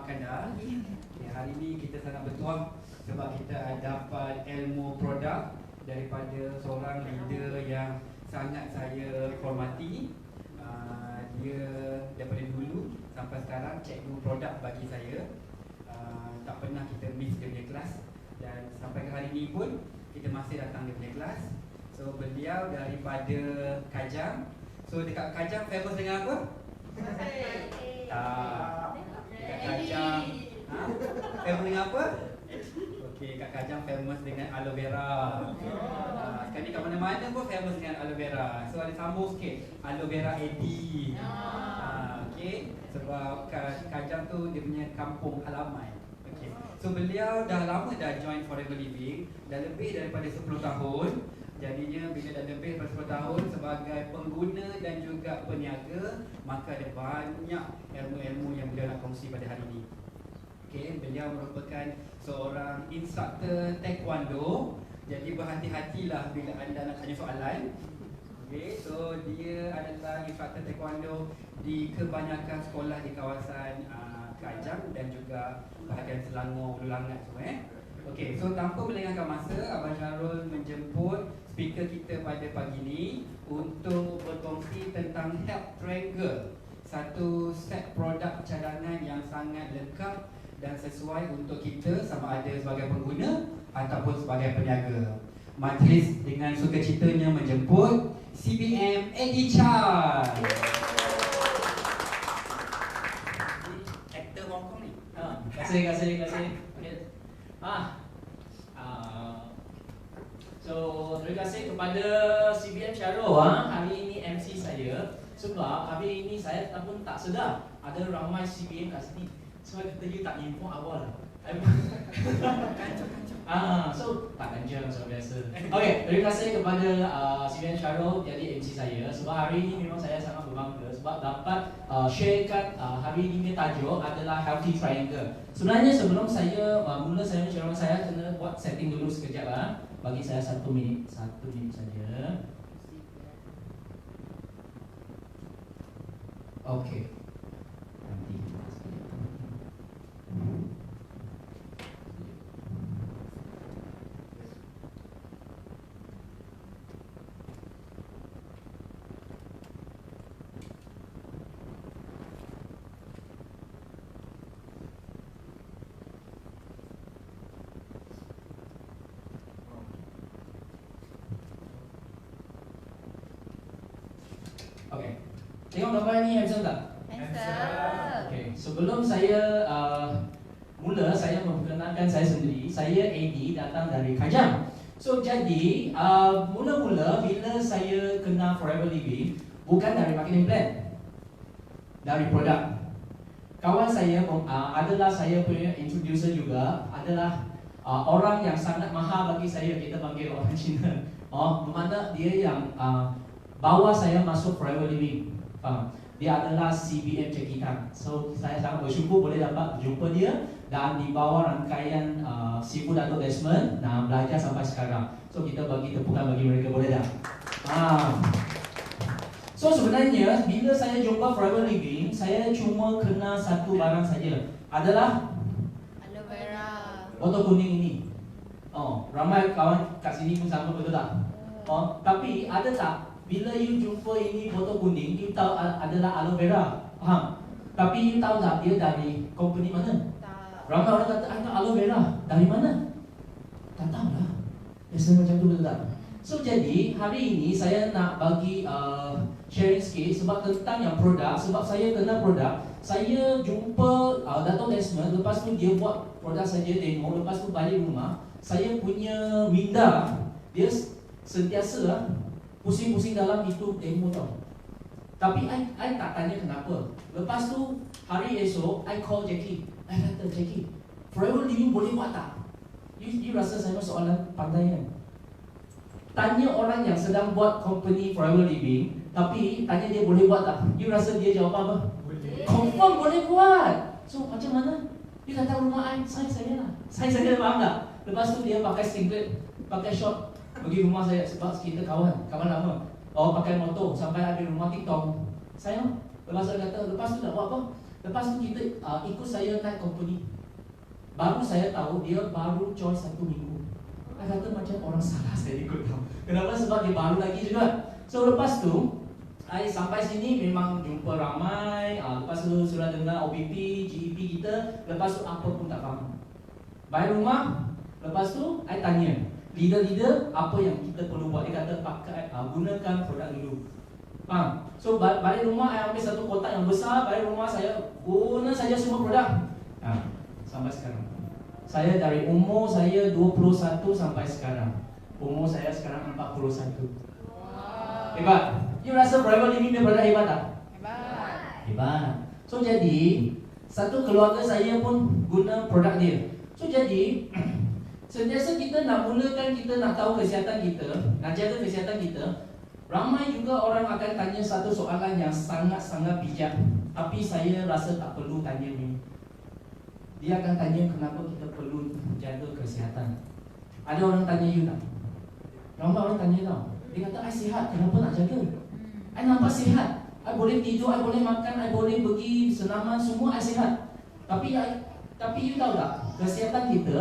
Kandar. Okay, hari ini kita sangat bertuah sebab kita dapat ilmu produk daripada seorang leader yang sangat saya hormati. Dia daripada dulu sampai sekarang cikgu produk bagi saya. Tak pernah kita miss dia punya kelas, dan sampai ke hari ini pun kita masih datang dia punya kelas. So beliau daripada Kajang. So dekat Kajang famous dengan apa? Dekat Kajang famous dengan apa? Okey, kat Kajang famous dengan aloe vera. Sekarang ni kat mana-mana pun famous dengan aloe vera. So ada sambung sikit, aloe vera Eddie. Okey, sebab Kajang tu dia punya kampung halaman. Okey. So beliau dah lama dah join Forever Living, dah lebih daripada 10 tahun. Jadinya bila dah lebih daripada 10 tahun sebagai pengguna dan juga peniaga, maka ada banyak ilmu-ilmu yang beliau nak kongsi pada hari ini. Okay, beliau merupakan seorang instruktor taekwondo. Jadi berhati-hatilah bila anda nak tanya soalan. Okay, so dia adalah instruktor taekwondo di kebanyakan sekolah di kawasan Kajang dan juga bahagian Selangor, Ulu Langat semua. Okay, so tanpa melengahkan masa, Abang Syarul menjemput speaker kita pada pagi ini untuk berkongsi tentang Health Triangle, satu set produk cadangan yang sangat lengkap dan sesuai untuk kita sama ada sebagai pengguna ataupun sebagai peniaga. Majlis dengan sukacitanya menjemput CBM Eddie Chan. Aktor Hong Kong ni. Terima kasih. So terima kasih kepada CBM Syarul hari ini MC saya. Sebab hari ini saya pun tak sedar ada ramai CBM kat sini. So kata you tak inform awal. So tak ganjang macam biasa. Okay, terima kasih kepada CBM Syarul jadi MC saya. Sebab hari ini memang saya sangat berbangga sebab dapat sharekan hari ini tajuk adalah Healthy Triangle. Sebenarnya sebelum saya mula saya ceramah, saya kena buat setting dulu sekejap lah. Bagi saya 1 minit saja. Okay. Nanti. Okay. Tengok gambar ni handsome tak? Handsome. Okay. Sebelum saya mula, saya memperkenalkan saya sendiri. Saya Eddie, datang dari Kajang. So jadi mula-mula bila saya kenal Forever Living bukan dari marketing plan, dari produk. Kawan saya adalah saya punya introducer juga, adalah orang yang sangat mahal bagi saya, kita panggil orang Cina. Bermakna dia yang bawa saya masuk Forever Living. Dia adalah CBM Jackie Tan. So saya sangat bersyukur boleh dapat jumpa dia dan di bawah rangkaian Sifu Dato' Desmond belajar sampai sekarang. So kita bagi tepukan bagi mereka, boleh tak? So sebenarnya bila saya jumpa Forever Living, saya cuma kenal satu barang saja, adalah aloe vera. botol kuning ini. Ramai kawan kat sini pun sama, betul tak? Tapi ada tak bila you jumpa ini botol kuning, you tahu adalah aloe vera, faham? Tapi you tahu tak dia dari company mana? Tak. Ramai orang kata ada aloe vera, dari mana? Tak tahu lah. Biasa macam tu, betul tak? So jadi hari ini saya nak bagi sharing sikit sebab tentang yang produk. Sebab saya kenal produk, saya jumpa Dato' Desmond, lepas tu dia buat produk saja demo, lepas tu balik rumah, saya punya minda dia sentiasa pusing-pusing dalam itu demo tau. Tapi I tak tanya kenapa. Lepas tu hari esok I call Jackie. I kata, Jackie, Forever Living boleh buat tak? You rasa saya soalan pandai kan? Tanya orang yang sedang buat company Forever Living, tapi tanya dia boleh buat tak? You rasa dia jawab apa? Boleh. Confirm boleh buat. So macam mana? Dia datang rumah saya lah. Saya faham tak? Lepas tu dia pakai singlet, pakai short, pergi rumah saya sebab kita kawan lama. Pakai motor sampai ada rumah TikTok. Saya lepas tu kata, lepas tu nak buat apa? Lepas tu kita ikut saya naik company. Baru saya tahu dia baru join 1 minggu. Saya kata macam orang salah saya ikut tahu. Kenapa? Sebab dia baru lagi juga. So lepas tu I sampai sini memang jumpa ramai. Lepas tu sudah dengar OPP, GEP kita. Lepas tu apa pun tak faham. Balik rumah, lepas tu I tanya leader-leader apa yang kita perlu buat. Dia kata pakai gunakan produk dulu. Faham? So balik rumah I ambil satu kotak yang besar. Balik rumah saya guna saja semua produk. Sampai sekarang saya dari umur saya 21 sampai sekarang. Umur saya sekarang 41. Hebat. You rasa Forever Living dia produk hebat tak? Hebat. Hebat. So jadi satu keluarga saya pun guna produk dia. So jadi sentiasa kita nak mulakan, kita nak tahu kesihatan kita, nak jaga kesihatan kita. Ramai juga orang akan tanya satu soalan yang sangat-sangat bijak, tapi saya rasa tak perlu tanya ni. Dia akan tanya kenapa kita perlu jaga kesihatan. Ada orang tanya you tak? Ramai orang tanya tau. Dia kata I sihat, kenapa nak jaga? I nampak sihat, I boleh tidur, I boleh makan, I boleh pergi senaman, semua I sihat. Tapi you tahu tak, kesihatan kita,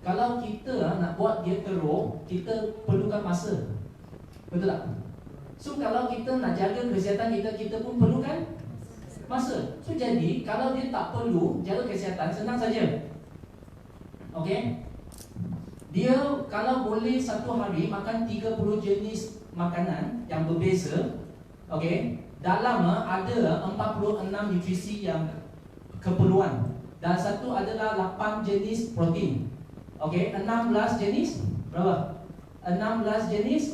kalau kita nak buat dia teruk, kita perlukan masa. Betul tak? So kalau kita nak jaga kesihatan kita, kita pun perlukan masa. So jadi kalau dia tak perlu jaga kesihatan, senang saja. Okay? Dia kalau boleh satu hari makan 30 jenis makanan yang berbeza. Okay? Dalam ada 46 nutrisi yang keperluan. Dan satu adalah 8 jenis protein. Okay? 16 jenis berapa? 16 jenis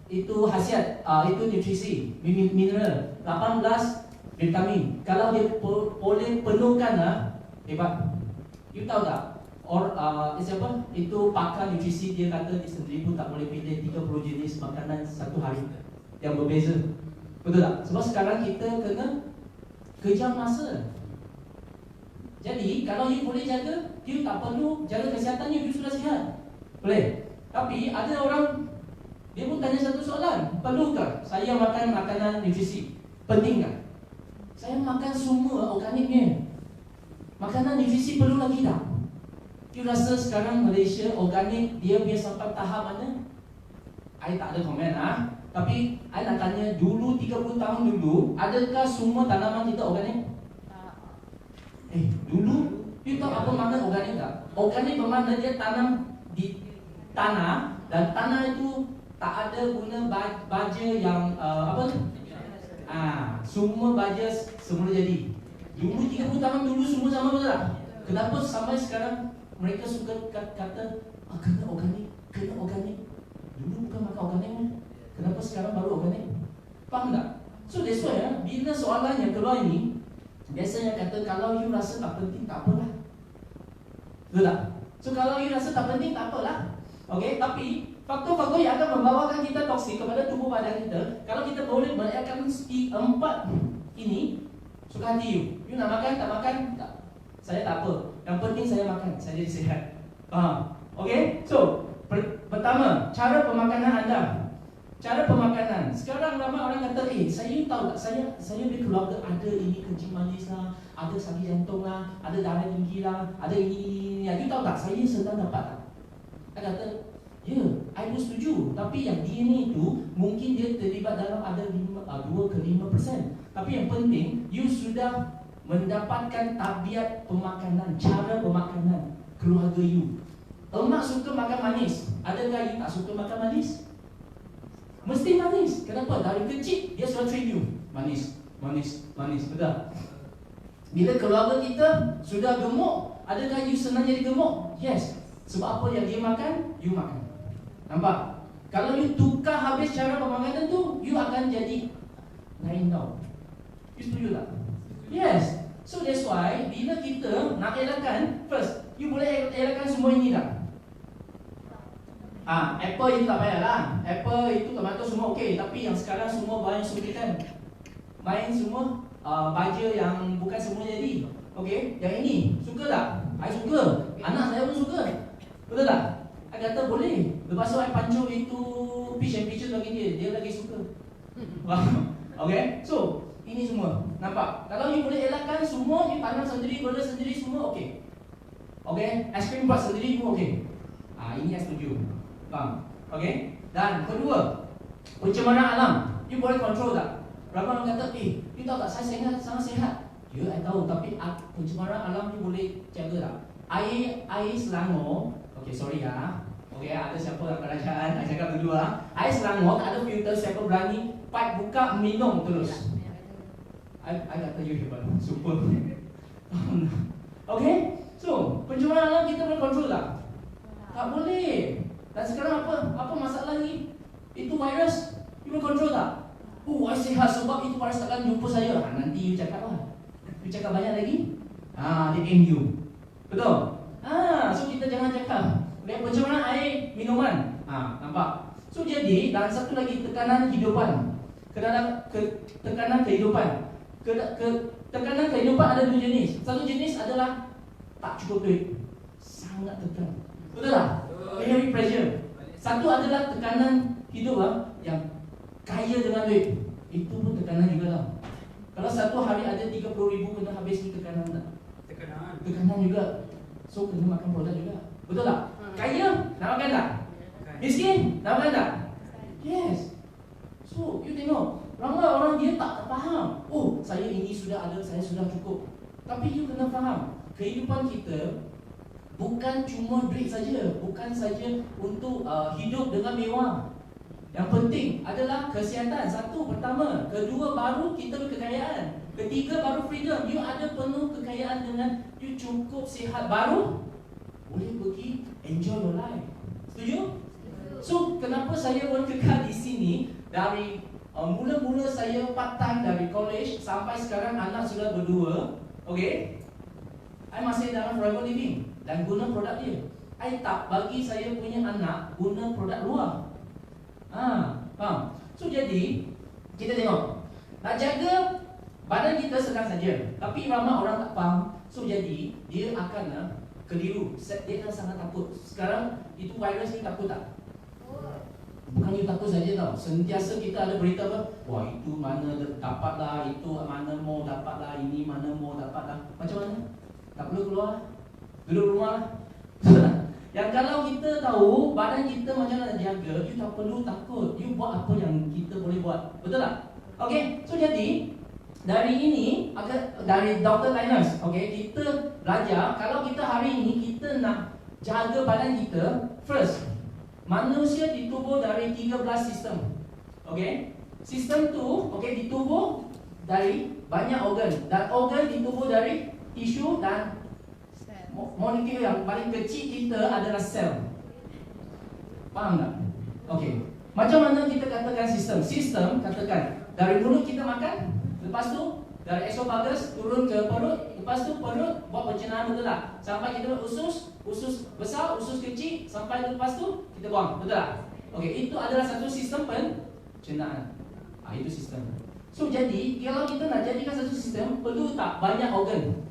itu khasiat, itu nutrisi, mineral. 18 vitamin. Kalau dia boleh penuhkan hebat. You tahu tak? Siapa? Itu pakar nutrisi dia kata dia sendiri pun tak boleh pilih 30 jenis makanan satu hari yang berbeza. Betul tak? Sebab sekarang kita kena kejar masa. Jadi kalau you boleh jaga, you tak perlu jaga kesihatan you sudah sihat. Boleh. Tapi ada orang dia pun tanya satu soalan, perlukah saya makan makanan nutrisi? Penting tak? Saya makan semua organiknya. Makanan nutrisi perlu lagi tak? You rasa sekarang Malaysia organik dia biar sampai tahap mana? I tak ada komen Tapi I nak tanya dulu 30 tahun dulu, adakah semua tanaman kita organik? Dulu you tahu apa makna organik tak? Organik bermakna dia tanam di tanah, dan tanah itu tak ada guna baja yang semua baja semula jadi. Dulu 30 tahun dulu semua sama, betul tak? Kenapa sampai sekarang mereka suka kata kena organik, kena organik. Dulu bukan makan organik ni. Kenapa sekarang baru organik? Faham tak? So that's why bila soalan yang keluar ini, biasanya kata kalau you rasa tak penting, tak apalah. Betul tak? So kalau you rasa tak penting, tak apalah. Okay, tapi faktor-faktor yang akan membawakan kita toksik kepada tubuh badan kita, kalau kita boleh melekatkan 4 ini, suka hati you. You nak makan, tak makan, tak. Saya tak apa. Yang penting saya makan, saya jadi sihat. Faham? Okay? So, pertama, cara pemakanan anda. Cara pemakanan. Sekarang ramai orang kata, saya tahu tak, saya di keluarga ada ini kencing manis lah, ada sakit jantung lah, ada darah tinggi lah, ada ini. You tahu tak, saya sedang dapat tak? Saya kata, ya, I pun setuju. Tapi yang DNA itu, mungkin dia terlibat dalam ada 2 ke 5%. Tapi yang penting, you sudah mendapatkan tabiat pemakanan, cara pemakanan keluarga you. Emak suka makan manis. Adakah you tak suka makan manis? Mesti manis. Kenapa? Dari kecil dia sudah train you manis, manis, manis. Betul? Bila keluarga kita sudah gemuk, adakah you senang jadi gemuk? Yes. Sebab apa yang dia makan, you makan. Nampak? Kalau you tukar habis cara pemakanan tu, you akan jadi lain tau. You setuju tak? Yes. So that's why bila kita nak elakkan, first, you boleh elakkan semua ini tak? Apple itu tak payahlah. Apple itu tomato semua okey, tapi yang sekarang semua banyak suntikan. Main semua baja yang bukan semua jadi. Okey, yang ini suka tak? I suka. Anak saya pun suka. Betul tak? I kata boleh. Lepas tu I pancung itu fish and peaches bagi dia. Dia lagi suka. Okay? So ini semua. Nampak? Kalau you boleh elakkan semua you tanam sendiri, bela sendiri semua okey. Okey, es krim buat sendiri pun okey. Ini yang setuju. Faham? Okey. Dan kedua, pencemaran alam. You boleh control tak? Ramai orang kata, you tahu tak saya sangat sehat. Ya, I tahu, tapi pencemaran alam you boleh jaga tak? Air Selangor, okey sorry ya. Okey, ada siapa dalam kerajaan, I cakap dulu air Selangor tak ada filter, siapa berani pipe buka minum terus. I kata you hebat, super. Okey, so pencemaran alam kita boleh control tak? Tak boleh. Dan sekarang apa masalah ni? Itu virus, you boleh control tak? I sihat sebab itu virus takkan jumpa saya. Nanti you cakap lah. You cakap banyak lagi? Dia aim you. Betul? So kita jangan cakap. Pencemaran air minuman. Nampak? So jadi, dan satu lagi tekanan kehidupan. Tekanan kehidupan. Tekanan kehidupan ada dua jenis. Satu jenis adalah tak cukup duit. Sangat tekan. Betul tak? Heavy pressure. Satu adalah tekanan hidup yang kaya dengan duit. Itu pun tekanan juga lah. Kalau satu hari ada 30,000 kena habis ni tekanan tak? Tekanan juga. So kena makan produk juga. Betul tak? Kaya, nak makan tak? Miskin, nak makan tak? Yes. So you tengok, ramai orang dia tak faham. Saya ini sudah ada, saya sudah cukup. Tapi you kena faham, kehidupan kita bukan cuma duit saja, bukan saja untuk hidup dengan mewah. Yang penting adalah kesihatan. Satu, pertama. Kedua, baru kita berkekayaan. Ketiga, baru freedom. You ada penuh kekayaan dengan you cukup sihat. Baru boleh pergi enjoy your life. Setuju? So, kenapa saya boleh kekal di sini? Dari mula-mula saya part time dari college sampai sekarang anak sudah berdua. Okay, I masih dalam forever living dan guna produk dia. I tak bagi saya punya anak guna produk luar. Faham? So jadi kita tengok, nak jaga badan kita senang saja, tapi ramai orang tak faham. So jadi dia akan keliru. Dia akan sangat takut. Sekarang itu virus ni takut tak? Bukan you takut saja tau. Sentiasa kita ada berita wah itu mana dapatlah, itu mana mau dapatlah, ini mana mau dapatlah. Macam mana? Tak perlu keluar, duduk rumah. Yang kalau kita tahu badan kita macam mana jaga, you tak perlu takut. You buat apa yang kita boleh buat. Betul tak? Okay, so jadi dari ini, dari Dr. Linus, okay, kita belajar kalau kita hari ini kita nak jaga badan kita. First, manusia ditubuh dari 13 sistem. Okay, sistem tu, okay, ditubuh dari banyak organ. Dan organ ditubuh dari tisu dan molekul yang paling kecil kita adalah sel. Faham tak? Okey. Macam mana kita katakan sistem? Sistem katakan dari mulut kita makan, lepas tu dari esophagus turun ke perut, lepas tu perut buat pencernaan, betul tak? Sampai kita usus besar, usus kecil, sampai lepas tu kita buang, betul tak? Okey, itu adalah satu sistem pencernaan. Itu sistem. So jadi kalau kita nak jadikan satu sistem, perlu tak banyak organ?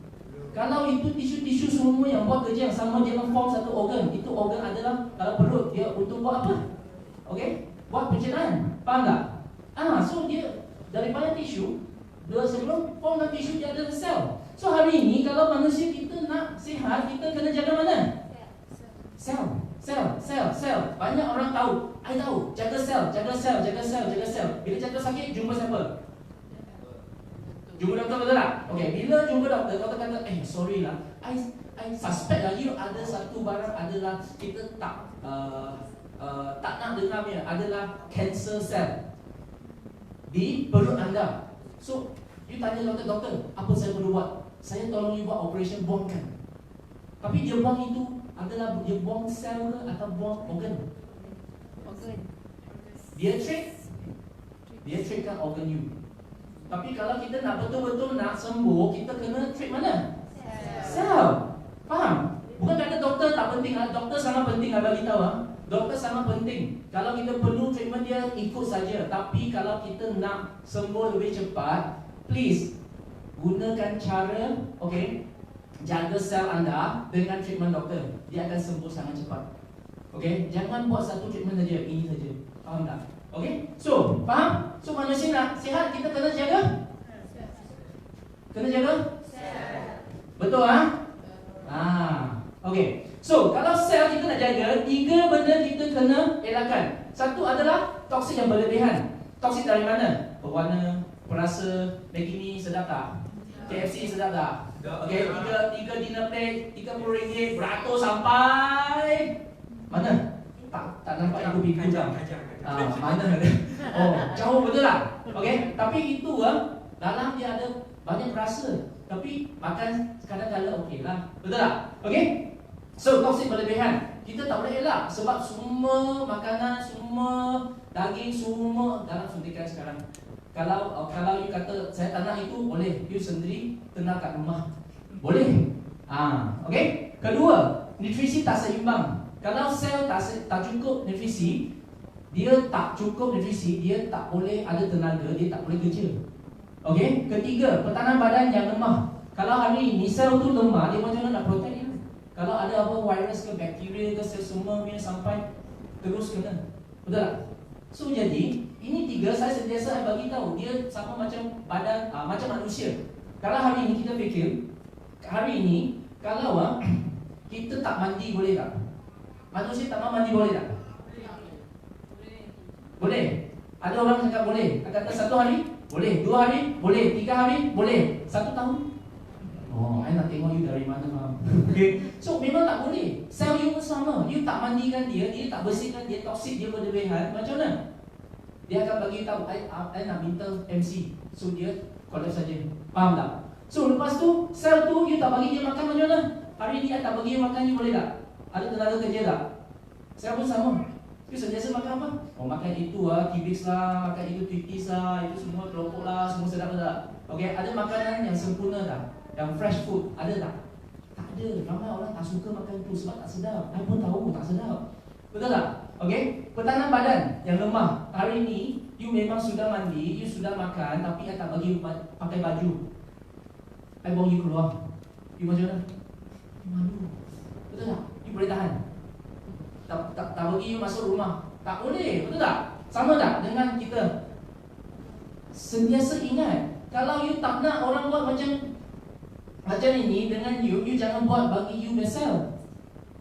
Kalau itu tisu-tisu semua yang buat kerja yang sama, dia form satu organ. Itu organ adalah, kalau perut, dia untuk buat apa? Okey, buat pencernaan. Faham tak? So dia dari banyak tisu, sebelum formkan tisu dia ada sel. So hari ini kalau manusia kita nak sihat, kita kena jaga mana? Sel. Banyak orang tahu. I tahu, jaga sel. Bila jatuh sakit, jumpa siapa? Jumpa doktor, betul tak? Okey, bila jumpa doktor, doktor kata, sorry lah, I suspect lah you ada satu barang adalah kita tak nak dengarnya, adalah cancer cell di perut anda. So, you tanya doktor, apa saya perlu buat? Saya tolong you buat operation buangkan. Tapi dia buang itu adalah dia buang sel ke atau buang organ? Dia treatkan organ you. Tapi kalau kita nak betul-betul nak sembuh, kita kena treat mana? Sel. Faham? Bukan kata doktor tak penting. Doktor sangat penting, I bagi tahu. Doktor sangat penting. Kalau kita perlu treatment dia, ikut saja. Tapi kalau kita nak sembuh lebih cepat, please gunakan cara, okay, jaga sel anda dengan treatment doktor. Dia akan sembuh sangat cepat. Okay, jangan buat satu treatment saja, ini saja. Faham tak? Okay, so faham? So manusia nak sihat, kita kena jaga. Kena jaga Betul Okay. So, kalau sel kita nak jaga, 3 benda kita kena elakkan. Satu adalah toksik yang berlebihan. Toksik dari mana? Berwarna, perasa, begini sedap tak? KFC sedap tak? Okay, 3 dinner plate, RM30, beratur sampai mana? Tak nampak itu pintu dah. Mana ada? Oh, jauh betul tak? Okay, tapi itu dalam dia ada banyak perasa. Tapi makan kadang-kadang okey lah. Betul tak? Okay? So, toksik berlebihan kita tak boleh elak sebab semua makanan, semua daging, semua dalam suntikan sekarang. Kalau you kata saya tak nak itu, boleh. You sendiri tenang kat rumah. Boleh. Okay? Kedua, nutrisi tak seimbang. Kalau sel tak cukup nutrisi, dia tak boleh ada tenaga, dia tak boleh kerja. Okay? Ketiga, pertahanan badan yang lemah. Kalau hari ini sel tu lemah, dia macam mana nak protect dia? Kalau ada apa virus ke bakteria ke sel semua punya sampai terus kena. Betul tak? So jadi, ini 3 saya sentiasa bagi tahu dia sama macam badan macam manusia. Kalau hari ini kita fikir, hari ini kalau kita tak mandi boleh tak? Manusia tak mandi boleh tak? Boleh. Ada orang cakap boleh. Kata 1 hari? Boleh. 2 hari? Boleh. 3 hari? Boleh. 1 tahun? Oh, I nak tengok you dari mana, Mam. Okay. So memang tak boleh. Sel you pun sama. You tak mandikan dia tak bersihkan dia, toksik dia berlebihan, macam mana? Dia akan bagi tahu, I nak minta MC. So dia collapse saja. Faham tak? So lepas tu, sel tu you tak bagi dia makan, macam mana? Hari ni I tak bagi dia makan, you boleh tak? Ada tenaga kerja tak? Sel pun sama. You sentiasa makan apa? Oh, makan itu T-Bix lah, makan itu Twitties lah, itu semua keropok lah, semua sedap tak? Okay, ada makanan yang sempurna tak? Yang fresh food, ada tak? Tak ada. Ramai orang tak suka makan itu sebab tak sedap. I pun tahu tak sedap. Betul tak? Okay? Pertahanan badan yang lemah. Hari ini, you memang sudah mandi, you sudah makan, tapi I tak bagi you pakai baju. I bawa you keluar. You macam mana? You malu. Betul tak? You boleh tahan. Tak bagi you masuk rumah. Tak boleh. Betul tak? Sama tak dengan kita? Sentiasa ingat, kalau you tak nak orang buat macam ini dengan you jangan buat bagi you myself.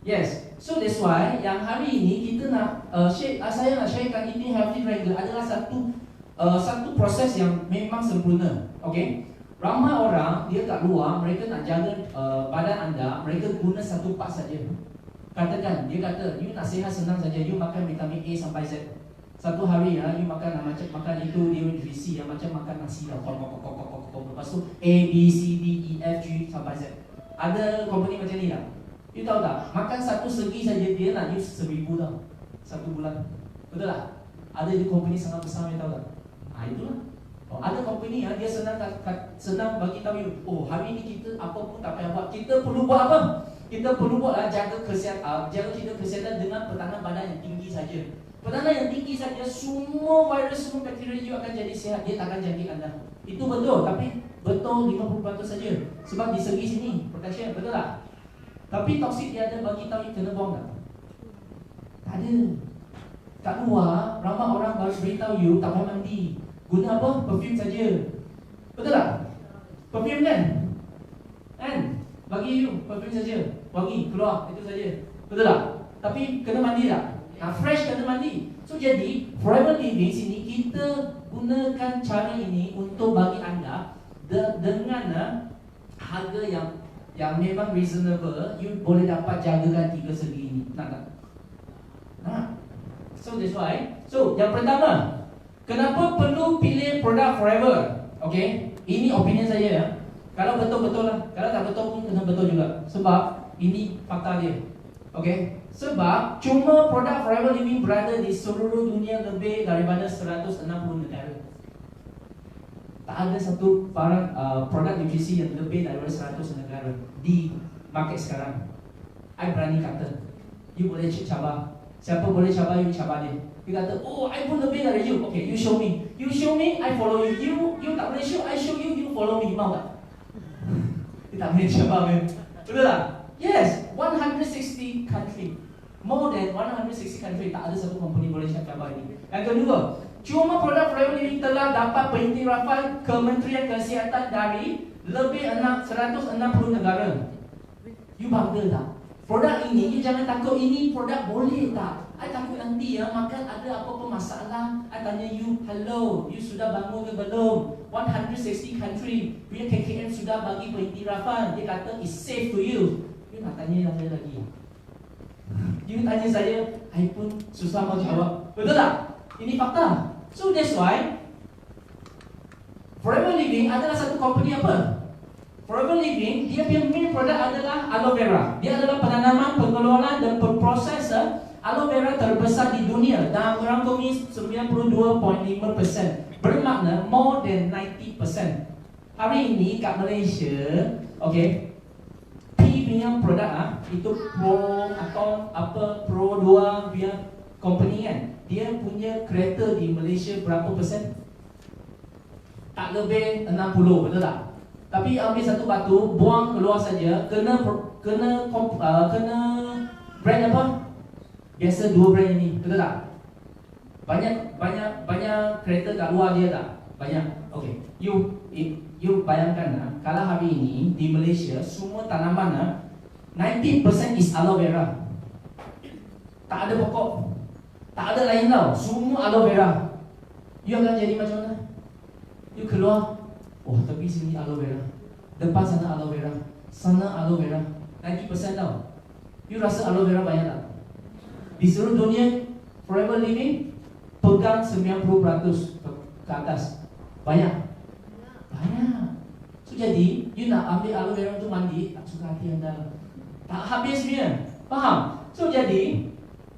Yes. So that's why yang hari ini kita nak saya nak sharekan eating healthy regular adalah satu proses yang memang sempurna. Okay? Ramai orang dia kat luar, mereka nak jaga badan anda, mereka guna satu part saja. Katakan, dia kata, you nak sihat senang saja, you makan vitamin A sampai Z. Satu hari you makan macam makan itu dia nutrisi yang macam makan nasi dah. Lepas tu A, B, C, D, E, F, G sampai Z. Ada company macam ni tak? You tahu tak? Makan satu segi saja dia nak use 1,000 tau. 1 bulan. Betul tak? Ada di company sangat besar, you tahu tak? Itulah. Ada company dia senang bagi tahu you. Oh, hari ini kita apa pun tak payah buat. Kita perlu buat apa? Kita perlu buatlah jaga kita kesihatan dengan pertahanan badan yang tinggi saja. Pertahanan yang tinggi saja, semua virus, semua bakteria you akan jadi sihat. Dia tak akan jangkit anda. Itu betul, tapi betul 50% saja. Sebab di segi sini protection, betul tak? Tapi toksik dia ada bagi tahu you kena buang tak? Tak ada. Kat luar, ramai orang baru beritahu you tak payah mandi. Guna apa? Perfume saja. Betul tak? Perfume kan? Bagi you, perfume saja. Wangi, keluar, itu saja. Betul tak? Tapi kena mandi tak? Fresh kena mandi. So jadi, forever living sini kita gunakan cara ini untuk bagi anda dengan harga yang memang reasonable. You boleh dapat jagakan 3 segi ini. Nak tak? Nak. So that's why. So yang pertama, kenapa perlu pilih produk forever? Okay, ini opinion saya ya. Kalau betul-betul lah, kalau tak betul pun kena betul juga. Sebab ini fakta dia. Okay, sebab cuma produk Forever Living berada di seluruh dunia lebih daripada 160 negara. Tak ada satu produk nutrisi yang lebih daripada 100 negara di market sekarang. I berani kata, you boleh cabar. Siapa boleh cabar, you cabar dia. Dia kata, oh, I pun lebih dari you. Okay, you show me. You show me, I follow you. You tak boleh show, I show you, you follow me. Mau tak? Dia tak boleh cabar kan? Betul tak? Yes, 160 country. More than 160 country. Tak ada satu company boleh cabar ini. Yang kedua, cuma produk Forever Living telah dapat pengiktirafan Kementerian Kesihatan dari lebih 160 negara. You bangga tak? Produk ini, you jangan takut ini produk boleh tak? I takut nanti makan ada apa-apa masalah. I tanya you, hello, you sudah bangun ke belum? 160 country punya KKM sudah bagi pengiktirafan. Dia kata it's safe to you. You nak tanya saya lagi. You tanya saya, I pun susah mau jawab. Betul tak? Ini fakta. So that's why Forever Living adalah satu company apa? Forever Living, dia punya main produk adalah aloe vera. Dia adalah penanaman, pengelolaan dan proses aloe vera terbesar di dunia dan merangkumi 92.5%. Bermakna more than 90%. Hari ini kat Malaysia, okay, P punya produk itu Pro atau apa Pro 2 punya company kan. Dia punya kereta di Malaysia berapa persen? Tak lebih 60, betul tak? Tapi ambil satu batu, buang keluar saja, kena brand apa? Biasa dua brand ini, betul tak? Banyak kereta kat luar dia tak? Banyak. Okay. You bayangkan kalau hari ini di Malaysia semua tanaman 90% is aloe vera. Tak ada pokok, tak ada lain tau, semua aloe vera. You akan jadi macam mana? You keluar, oh tepi sini aloe vera, depan sana aloe vera, sana aloe vera, 90% tau. You rasa aloe vera banyak tak? Di seluruh dunia Forever Living pegang 90% ke atas. Banyak? Banyak. So jadi, you nak ambil aloe vera untuk mandi, tak suka hati anda, tak habis dia. Faham? So jadi,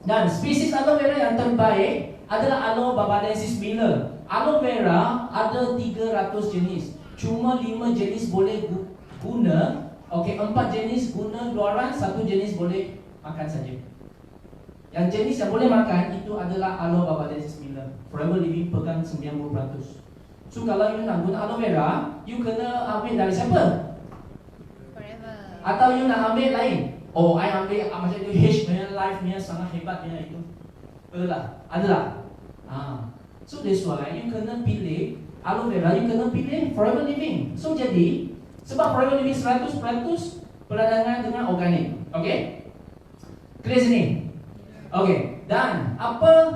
dan spesies aloe vera yang terbaik adalah Aloe babadensis Miller. Aloe vera ada 300 jenis. Cuma 5 jenis boleh guna. Okey, 4 jenis guna luaran, 1 jenis boleh makan saja. Yang jenis yang boleh makan itu adalah Aloe babadensis Miller. Forever Living pegang 90%. So kalau you nak guna aloe vera, you kena ambil dari siapa? Forever. Atau you nak ambil lain? Oh, I ambil macam tu H punya life punya sangat hebat punya itu. Betul tak? Ada tak? So that's why you kena pilih aloe vera, you kena pilih Forever Living. So jadi, sebab Forever Living 100% peradangan dengan organik. Okay? Clear sini? Okay. Dan apa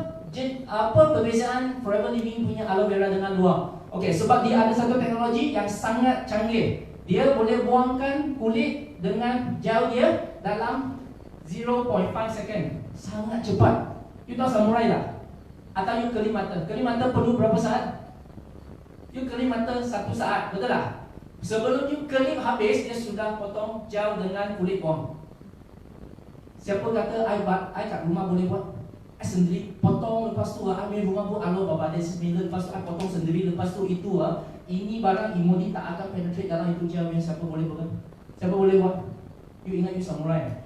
perbezaan Forever Living punya aloe vera dengan luar? Okay, sebab dia ada satu teknologi yang sangat canggih. Dia boleh buangkan kulit dengan gel dia dalam 0.5 second. Sangat cepat. You tahu samurai tak? Atau you kelip mata. Kelip mata perlu berapa saat? You kelip mata 1 saat, betul tak? Sebelum you kelip habis, dia sudah potong gel dengan kulit buang. Siapa kata I kat rumah boleh buat? I sendiri potong, lepas tu ambil rumah buat aloe babadensis Miller, lepas tu I potong sendiri, lepas tu itu ini barang imodi tak akan penetrate dalam itu gel yang siapa boleh buat? Siapa boleh buat? You ingat you samurai?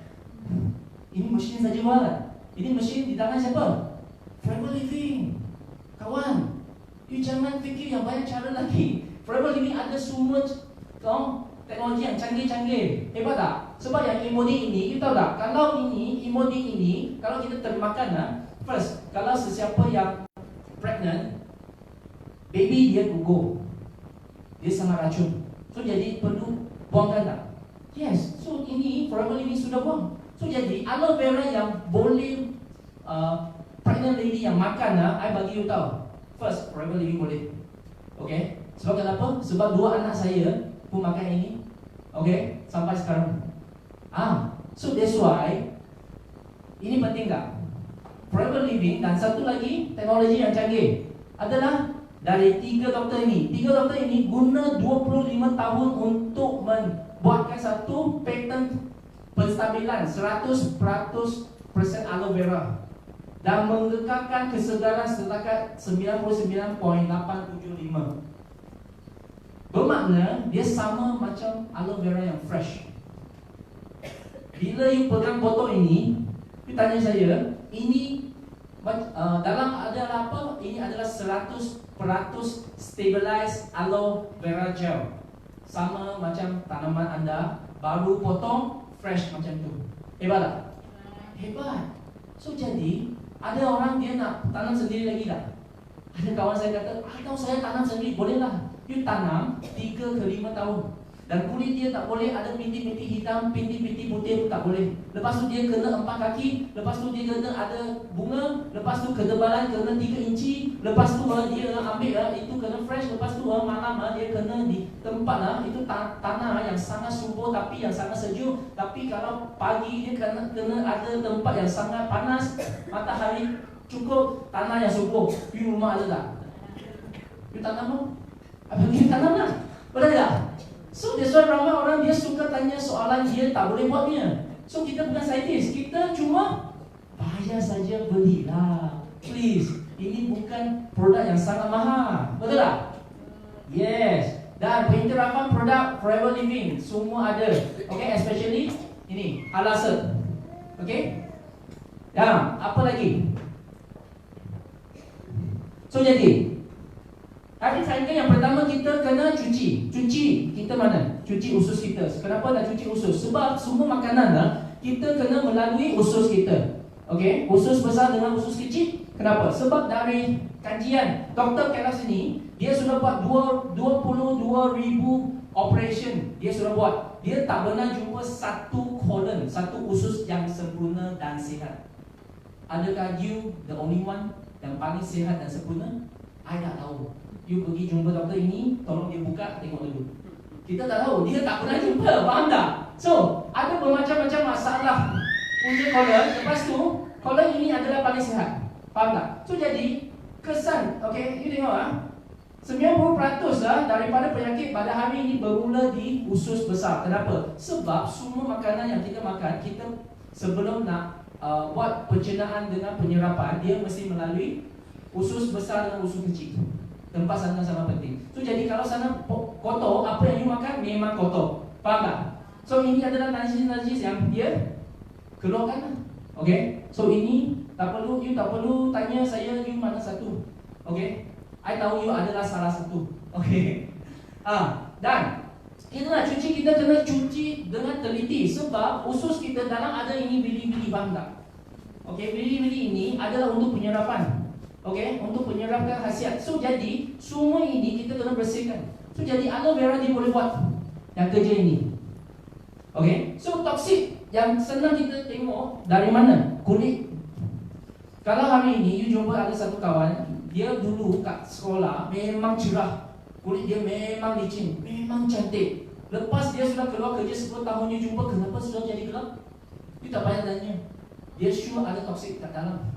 Ini mesin saja buat. Ini mesin di tangan siapa? Forever Living. Kawan, you jangan fikir yang banyak cara lagi. Forever Living ada semua teknologi yang canggih-canggih. Hebat tak? Sebab yang imodi ini, you tahu tak? Kalau ini, imodi ini, kalau kita termakan first, kalau sesiapa yang pregnant, baby dia gugur. Dia sangat racun. So jadi perlu buangkan tak? Yes. So ini Forever Living sudah buang. So jadi aloe vera yang boleh pregnant lady yang makan I bagi you tahu. First, Forever Living boleh. Okay? Sebab kenapa? Sebab 2 anak saya pun makan ini. Okay? Sampai sekarang. So that's why ini penting tak? Forever Living dan satu lagi teknologi yang canggih adalah dari 3 doktor ini. 3 doktor ini guna 25 tahun untuk membuatkan satu patent penstabilan 100% aloe vera dan mengekalkan kesegaran setakat 99.875. Bermakna dia sama macam aloe vera yang fresh. Bila you pegang botol ini, you tanya saya, ini dalam adalah apa? Ini adalah 100% stabilized aloe vera gel. Sama macam tanaman anda baru potong fresh macam tu. Hebat tak? Hebat. So jadi ada orang dia nak tanam sendiri lagi tak? Ada kawan saya kata, tahu saya tanam sendiri, bolehlah. You tanam 3 ke 5 tahun. Dan kulit dia tak boleh ada bintik-bintik hitam, bintik-bintik putih pun tak boleh. Lepas tu dia kena 4 kaki, lepas tu dia kena ada bunga, lepas tu ketebalan kena 3 inci, lepas tu dia ambil itu kena fresh, lepas tu malam dia kena di tempat itu tanah yang sangat subur tapi yang sangat sejuk. Tapi kalau pagi dia kena ada tempat yang sangat panas, matahari cukup, tanah yang subur. You rumah ada tak? You tanam tak? Apa you tanam tak? Boleh tak? So that's why ramai orang dia suka tanya soalan dia tak boleh buatnya. So kita bukan saintis, kita cuma bayar saja, belilah. Please, ini bukan produk yang sangat mahal. Betul tak? Yes. Dan penterafan produk Forever Living semua ada. Okay, especially ini halal cert. Okay. Dan apa lagi? So jadi hari saya yang pertama kita kena cuci. Cuci kita mana? Cuci usus kita. Kenapa nak cuci usus? Sebab semua makanan kita kena melalui usus kita. Okey, usus besar dengan usus kecil. Kenapa? Sebab dari kajian Dr. Kelas ini dia sudah buat 22,000 operation. Dia sudah buat. Dia tak pernah jumpa satu colon, satu usus yang sempurna dan sihat. Adakah you the only one yang paling sihat dan sempurna? I tak tahu. You pergi jumpa doktor ini, tolong dia buka, tengok dulu. Kita tak tahu, dia tak pernah jumpa, faham tak? So, ada bermacam-macam masalah punca colon. Lepas tu, colon ini adalah paling sihat. Faham tak? So, jadi, kesan, okay, you tengok 90% daripada penyakit pada hari ini bermula di usus besar. Kenapa? Sebab semua makanan yang kita makan, kita sebelum nak buat pencernaan dengan penyerapan, dia mesti melalui usus besar dan usus kecil. Tempat sana sama penting. So jadi kalau sana kotor, apa yang you makan memang kotor. Faham tak? So ini adalah najis-najis yang dia keluarkan. Okay? So ini you tak perlu tanya saya you mana satu. Okay? I tahu you adalah salah satu. Okay? Dan kita nak cuci, kita kena cuci dengan teliti. Sebab usus kita dalam ada ini bili-bili, faham tak? Okay? Bili-bili ini adalah untuk penyerapan. Okay, untuk menyerapkan khasiat. So jadi semua ini kita kena bersihkan. So jadi aloe vera dia boleh buat yang kerja ini. Okay, so toksik yang senang kita tengok dari mana? Kulit. Kalau hari ini you jumpa ada satu kawan, dia dulu kat sekolah memang cerah, kulit dia memang licin, memang cantik. Lepas dia sudah keluar kerja 10 tahun, you jumpa kenapa sudah jadi gelap? You tak payah tanya. Dia sure ada toksik kat dalam.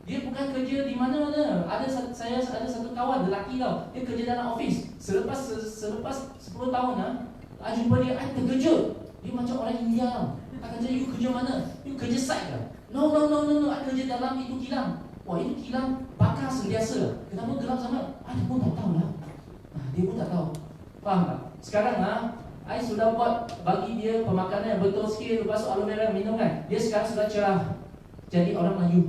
Dia bukan kerja di mana-mana. Saya ada satu kawan lelaki tau. Dia kerja dalam office. Selepas 10 tahun I jumpa dia, I terkejut. Dia macam orang India tau. I kata, you kerja mana? You kerja site ke? No, I kerja dalam itu kilang. Wah, itu kilang bakar sentiasa. Kenapa gelap sangat? I pun tak tahu lah. Dia pun tak tahu. Faham tak? Sekarang I sudah buat bagi dia pemakanan yang betul sikit. Lepas tu aloe vera minum kan. Dia sekarang sudah cerah. Jadi orang Melayu.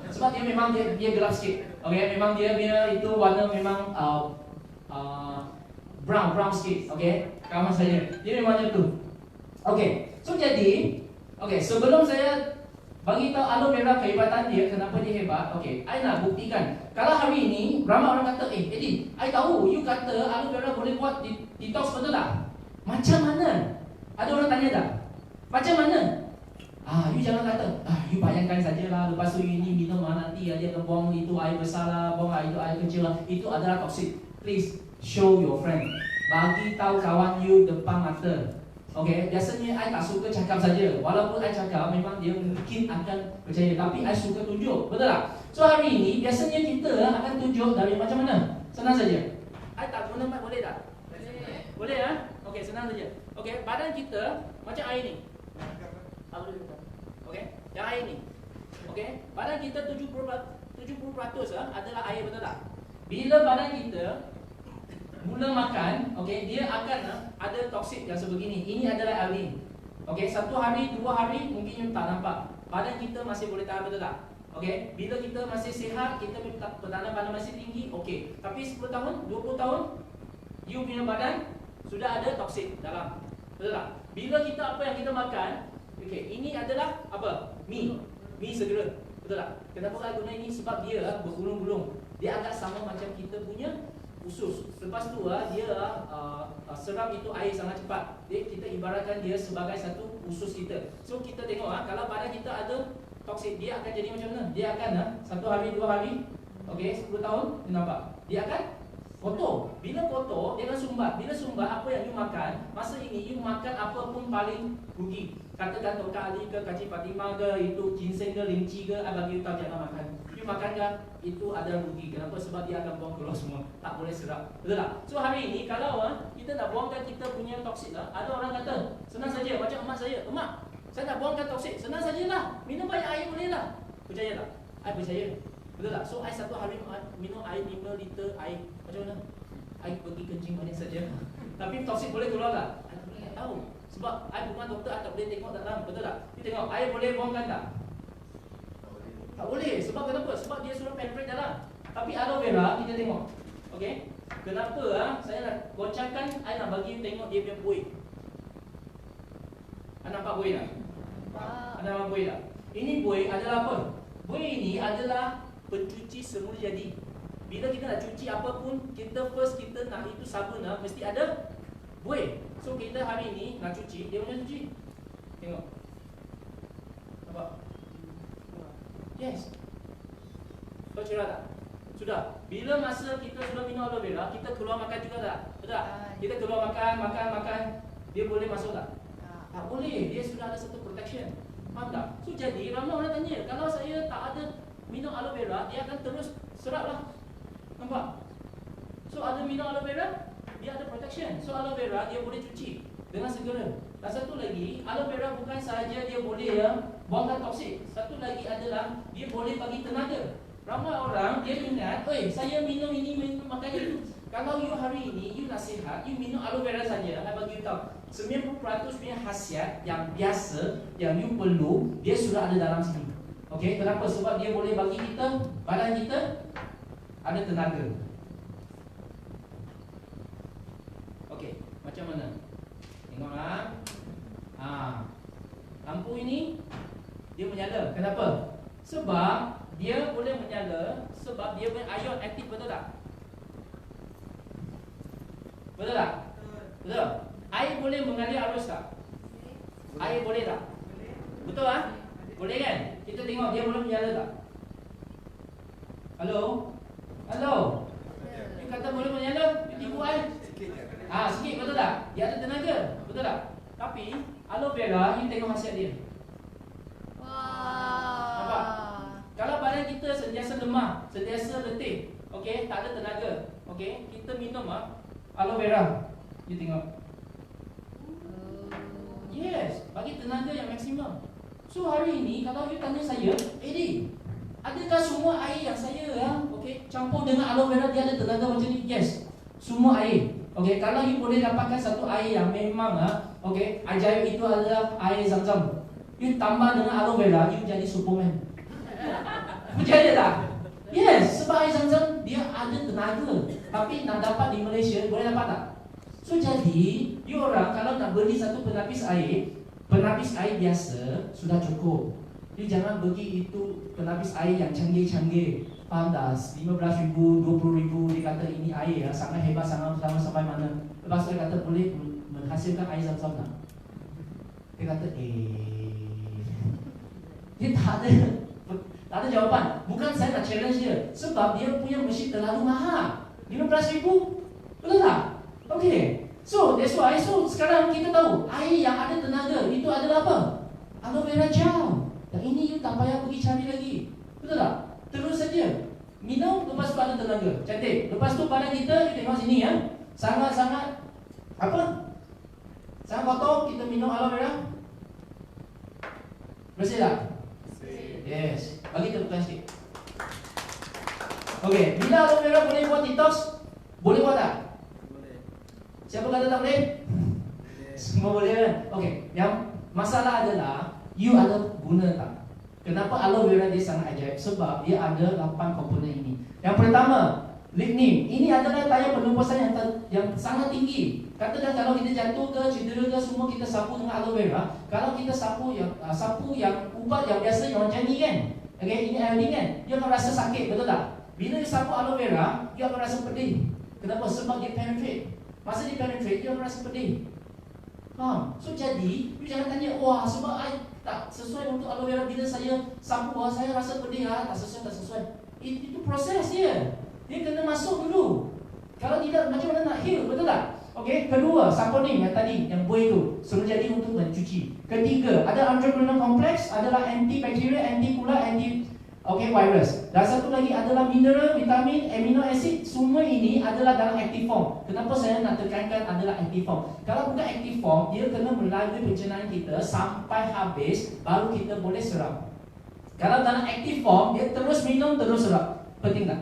Sebab dia memang dia gelap sikit. Okay, memang dia itu warna memang brown sikit. Okay, kawan saya dia memang macam tu. Okay, so jadi sebelum saya bagi tahu aloe vera kehebatan dia, kenapa dia hebat, okay, I nak buktikan. Kalau hari ini ramai orang kata, Eddie, I tahu you kata aloe vera boleh buat detox, betul tak? Macam mana? Ada orang tanya tak? Macam mana? You jangan kata, you bayangkan sajalah, lepas tu you ini minum nanti dia akan buang itu air besar lah, buang air itu air kecil lah. Itu adalah toksik. Please show your friend. Bagi tahu kawan you depan mata. Okay, biasanya I tak suka cakap saja. Walaupun I cakap, memang dia mungkin akan percaya. Tapi I suka tunjuk, betul tak? So hari ini, biasanya kita akan tunjuk dari macam mana? Senang saja. I tak guna mic, boleh tak? Boleh ya? Okay, senang saja. Okay, badan kita macam air ni. Okay, yang air ni. Okay, badan kita 70% adalah air, betul tak? Bila badan kita mula makan, okay, dia akan ada toksik yang sebegini. Ini adalah alin. Okay, 1 hari, 2 hari mungkin you tak nampak. Badan kita masih boleh tahan, betul tak? Okay, bila kita masih sihat, kita pertahanan badan masih tinggi, okay. Tapi 10 tahun, 20 tahun, you punya badan sudah ada toksik dalam, betul tak? Bila kita apa yang kita makan, okay, ini adalah apa? Mi segera, betul tak? Kenapa saya guna ini? Sebab dia bergulung-gulung. Dia agak sama macam kita punya usus. Lepas tu dia serap itu air sangat cepat. Jadi kita ibaratkan dia sebagai satu usus kita. So kita tengok kalau badan kita ada toksik, dia akan jadi macam mana? Dia akan 1 hari 2 hari, okey, 10 tahun, dia nampak. Dia akan kotor. Bila kotor, dia akan sumbat. Bila sumbat, apa yang you makan, masa ini you makan apa pun paling rugi. Katakan Tok Ali ke, Kak Cik Fatimah ke, itu ginseng ke, linci ke, bagi you tahu jangan makan. You makan kan, itu ada rugi. Kenapa? Sebab dia akan buang keluar semua. Tak boleh serap. Betul tak? So hari ini, kalau kita nak buangkan kita punya toksik ada orang kata, senang saja. Macam emak saya. Emak, saya nak buangkan toksik. Senang sajalah. Minum banyak air boleh lah. Percaya tak? I percaya. Betul tak? So I satu hari minum air 5 liter air. Macam mana? I pergi kencing banyak saja. Tapi toksik boleh keluar tak? I tak tahu. Sebab I bukan doktor, I tak boleh tengok dalam. Betul tak? Kita tengok air boleh buangkan tak? Tak boleh. Sebab kenapa? Sebab dia sudah penetrate dalam. Tapi aloe vera kita tengok. Okey? Kenapa saya nak goncangkan, I nak bagi you tengok dia punya buih. Anda nampak buih tak? Anda nampak buih tak? Ini buih adalah apa? Buih ini adalah pencuci semula jadi. Bila kita nak cuci apa pun, kita nak itu sabun mesti ada buih. So kita hari ini nak cuci, dia macam cuci. Tengok. Nampak? Yes. Kau cerah tak? Sudah. Bila masa kita sudah minum aloe vera, kita keluar makan juga tak? Betul tak? Kita keluar makan, dia boleh masuk tak? Tak boleh. Dia sudah ada satu protection. Faham tak? So jadi ramai orang tanya, kalau saya tak ada minum aloe vera, dia akan terus serap lah. Nampak? So ada minum aloe vera, dia ada protection. So aloe vera dia boleh cuci dengan segera. Dan satu lagi, aloe vera bukan sahaja dia boleh buangkan toksik. Satu lagi adalah dia boleh bagi tenaga. Ramai orang dia ingat, saya minum ini, makan itu. Kalau you hari ini you nak sihat, you minum aloe vera saja. I bagi you tahu, 90% punya khasiat yang biasa yang you perlu, dia sudah ada dalam sini. Okey, kenapa? Sebab dia boleh bagi kita, badan kita ada tenaga. Okey, macam mana? Tengoklah. Lampu ini dia menyala. Kenapa? Sebab dia boleh menyala sebab dia punya ion aktif, betul tak? Betul tak? Betul. Air boleh mengalir arus tak? Air boleh tak? Betul Boleh kan? Kita tengok dia boleh menyala tak? Halo? You kata boleh menyala? You tipu air? Sikit, betul tak? Dia ada tenaga, betul tak? Tapi aloe vera, you tengok khasiat dia. Nampak? Kalau badan kita sentiasa lemah, sentiasa letih, okey, tak ada tenaga, okey, kita minum aloe vera. You tengok. Yes, bagi tenaga yang maksimum. So hari ini kalau you tanya saya, Eddie, adakah semua air yang saya okey, campur dengan aloe vera dia ada tenaga macam ni? Yes. Semua air. Okey, kalau you boleh dapatkan satu air yang memang okey, ajaib, itu adalah air Zam-Zam. You tambah dengan aloe vera, you jadi Superman. Percaya tak? Yes, sebab air Zam-Zam dia ada tenaga. Tapi nak dapat di Malaysia, boleh dapat tak? So jadi, you orang kalau nak beli satu penapis air biasa sudah cukup. You jangan bagi itu penapis air yang canggih-canggih. Faham tak? 15,000, 20,000 dia kata ini air sangat hebat, sangat sampai mana. Lepas tu dia kata boleh menghasilkan air Zam-Zam tak? Dia kata dia tak ada jawapan. Bukan saya nak challenge dia, sebab dia punya mesin terlalu mahal. 15,000, betul tak? Okay, so that's why. So sekarang kita tahu air yang ada tenaga itu adalah apa? Aloe vera gel. Dan ini you tak payah pergi cari lagi, betul tak? Terus saja minum, lepas tu ada tenaga. Cantik. Lepas tu badan kita, you tengok sini sangat-sangat sangat kotor. Kita minum aloe vera, bersih tak? Yes. Bagi tepukan sikit. Okey, bila aloe vera boleh buat detox? Boleh buat tak? Boleh. Siapa kata tak boleh? Semua boleh kan? Okey, yang masalah adalah you ada guna tak? Kenapa aloe vera dia sangat ajaib? Sebab dia ada 8 komponen ini. Yang pertama, lignin. Ini adalah daya penebusan yang sangat tinggi. Katakan kalau kita jatuh ke, cedera ke, semua kita sapu dengan aloe vera. Kalau kita sapu yang ubat yang biasa yang macam ni kan, okay, ini iodine kan, dia akan rasa sakit, betul tak? Bila you sapu aloe vera, dia akan rasa pedih. Kenapa? Sebab dia penetrate. Masa dia penetrate, dia rasa pedih. Faham? So jadi, you jangan tanya, wah sebab I tak sesuai untuk aloe vera, bila saya sapu bawah saya rasa pedih, tak sesuai. Itu proses dia. Dia kena masuk dulu. Kalau tidak, macam mana nak heal, betul tak? Okey, kedua, saponing yang tadi, yang buih tu, suruh jadi untuk mencuci. Ketiga, ada entrepreneur complex, adalah antibacterial, anti-kula, virus. Dan satu lagi adalah mineral, vitamin, amino acid. Semua ini adalah dalam active form. Kenapa saya nak tekankan adalah active form? Kalau bukan active form, dia kena melalui pencernaan kita sampai habis, baru kita boleh serap. Kalau dalam active form, dia terus minum, terus serap. Penting tak?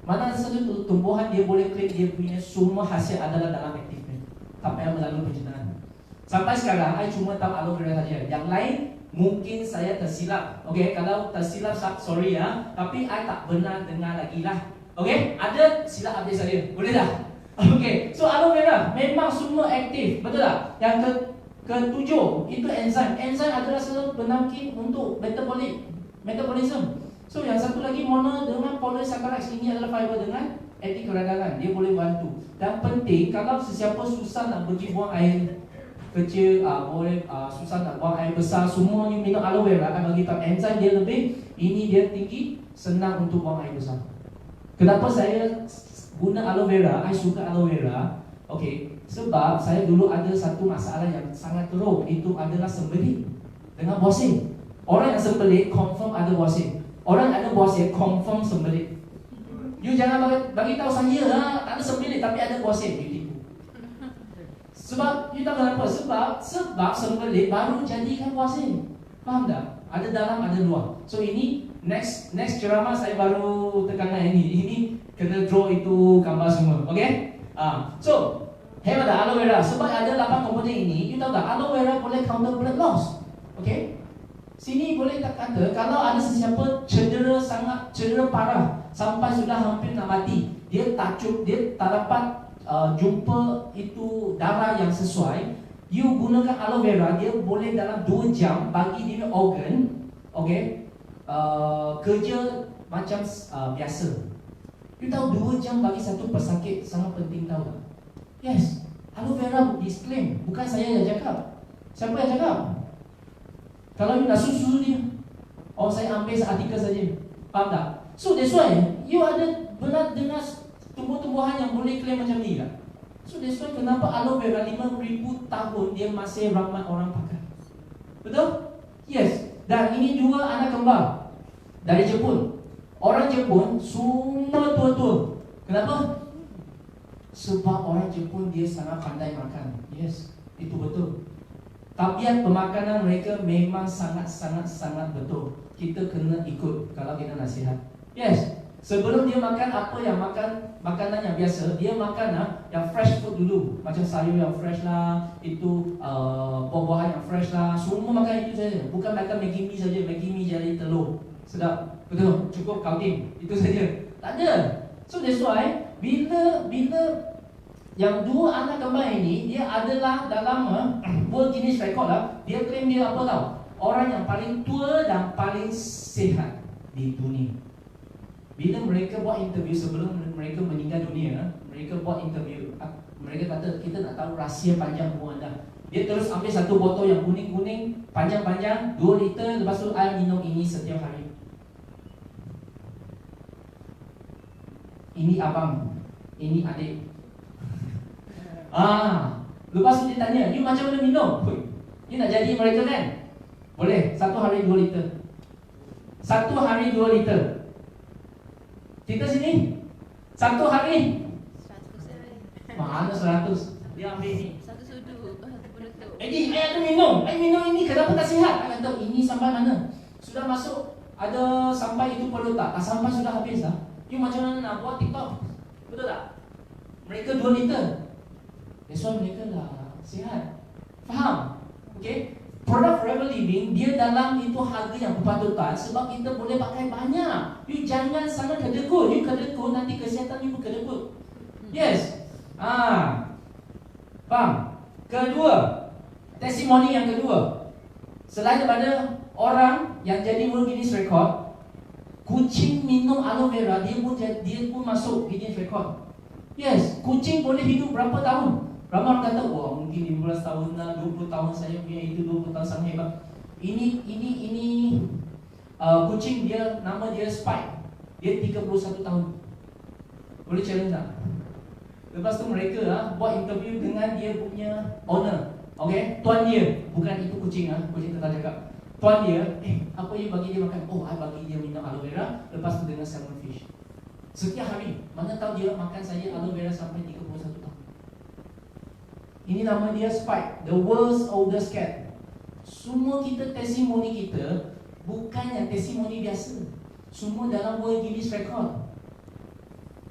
Mana satu tumbuhan dia boleh claim dia punya semua hasil adalah dalam aktifnya, tak payah melalui pencernaan. Sampai sekarang, saya cuma tahu aloe vera saja. Yang lain mungkin saya tersilap. Okey, kalau tersilap sorry ya, tapi saya tak benar dengar lagi lah. Okey, ada silap update saya. Boleh tak? Okey, so aloe vera memang semua aktif, betul tak? Yang ketujuh itu enzim. Enzim adalah selalu penangkit untuk metabolism. So yang satu lagi mono dengan polysaccharides, ini adalah fiber dengan anti keradangan. Dia boleh bantu. Dan penting, kalau sesiapa susah nak pergi buang air kecil, susah nak buang air besar, semua ni minum aloe vera akan bagi tahu enzim dia lebih, ini dia tinggi, senang untuk buang air besar. Kenapa saya guna aloe vera? Saya suka aloe vera. Okey, sebab saya dulu ada satu masalah yang sangat teruk, itu adalah sembelit dengan bosin. Orang yang sembelit confirm ada bosin. Orang ada bosin confirm sembelit. You jangan bagi tahu saya tak ada sembelit tapi ada bosin, you tipu. Sebab you tahu kenapa? Sebab sembelit baru jadikan bosin. Faham tak? Ada dalam, ada luar. So ini next ceramah saya baru tekankan ini. Ini kena draw itu gambar semua. Okay? So hebat tak aloe vera? Sebab ada 8 komponen ini, you tahu tak? Aloe vera boleh counter blood loss. Okay? Sini boleh tak kata, kalau ada sesiapa cedera parah sampai sudah hampir nak mati, dia tak dapat jumpa itu darah yang sesuai, you gunakan aloe vera, dia boleh dalam 2 jam bagi dia organ, okay, kerja macam biasa. You tahu 2 jam bagi satu pesakit sangat penting, tahu tak? Yes, aloe vera disclaim, bukan saya yang cakap. Siapa yang cakap? Kalau you nak susu dia, saya ambil seartikel saja. Faham tak? So that's why you ada benar dengan tumbuh-tumbuhan yang boleh claim macam ni tak? So that's why kenapa aloe vera 5,000 tahun dia masih ramai orang pakai. Betul? Yes. Dan ini 2 anak kembar dari Jepun. Orang Jepun semua tua-tua. Kenapa? Sebab orang Jepun dia sangat pandai makan. Yes, itu betul. Tabiat pemakanan mereka memang sangat betul. Kita kena ikut kalau kita nak sihat. Yes. Sebelum dia makan apa yang makan makanan yang biasa, dia makan yang fresh food dulu. Macam sayur yang fresh lah, itu buah-buahan yang fresh lah. Semua makan itu saja. Bukan makan Maggi mee saja. Maggi mee jadi telur. Sedap. Betul. Cukup counting. Itu saja. Tak ada. So that's why bila yang 2 anak kembar ini, dia adalah dalam World Guinness Record lah. Dia claim dia apa tahu? Orang yang paling tua dan paling sihat di dunia. Bila mereka buat interview sebelum mereka meninggal dunia, mereka buat interview. Mereka kata, kita nak tahu rahsia panjang umur anda. Dia terus ambil satu botol yang kuning-kuning, panjang-panjang, 2 liter, lepas tu I minum ini setiap hari. Ini abang, ini adik. Lepas tu dia tanya, you macam mana minum? You nak jadi mereka kan? Boleh, 1 hari 2 liter. 1 hari 2 liter. Kita sini 1 hari 100 mana 100? Dia ambil ni 1 sudu, 1 penutup. ada minum. Minum ini kenapa tak sihat? I tahu ini sampai mana? Sudah masuk, ada sampai itu perlu tak? Sampai sudah habis lah. You macam mana nak buat TikTok? Betul tak? Mereka 2 liter. That's why mereka dah sihat. Faham? Okay? Produk Forever Living, dia dalam itu harga yang berpatutan sebab kita boleh pakai banyak. You jangan sangat kedekut. You kedekut, nanti kesihatan you kedekut. Yes. Faham? Kedua, testimoni yang kedua. Selain daripada orang yang jadi World Guinness Record, kucing minum aloe vera, dia pun masuk Guinness Record. Yes, kucing boleh hidup berapa tahun? Ramai orang kata, wah mungkin 15 tahun lah, 20 tahun saya punya itu 20 tahun sangat hebat. Ini kucing dia, nama dia Spike. Dia 31 tahun. Boleh challenge tak? Lepas tu mereka buat interview dengan dia punya owner. Okay, tuan dia, bukan itu kucing kucing tetap cakap. Tuan dia, apa you bagi dia makan? Oh, I bagi dia minum aloe vera, lepas tu dengan salmon fish. Setiap hari, mana tahu dia makan saja aloe vera sampai 31 tahun. Ini nama dia Spike, the world's oldest cat. Semua kita testimoni kita bukannya testimoni biasa. Semua dalam World Guinness Record.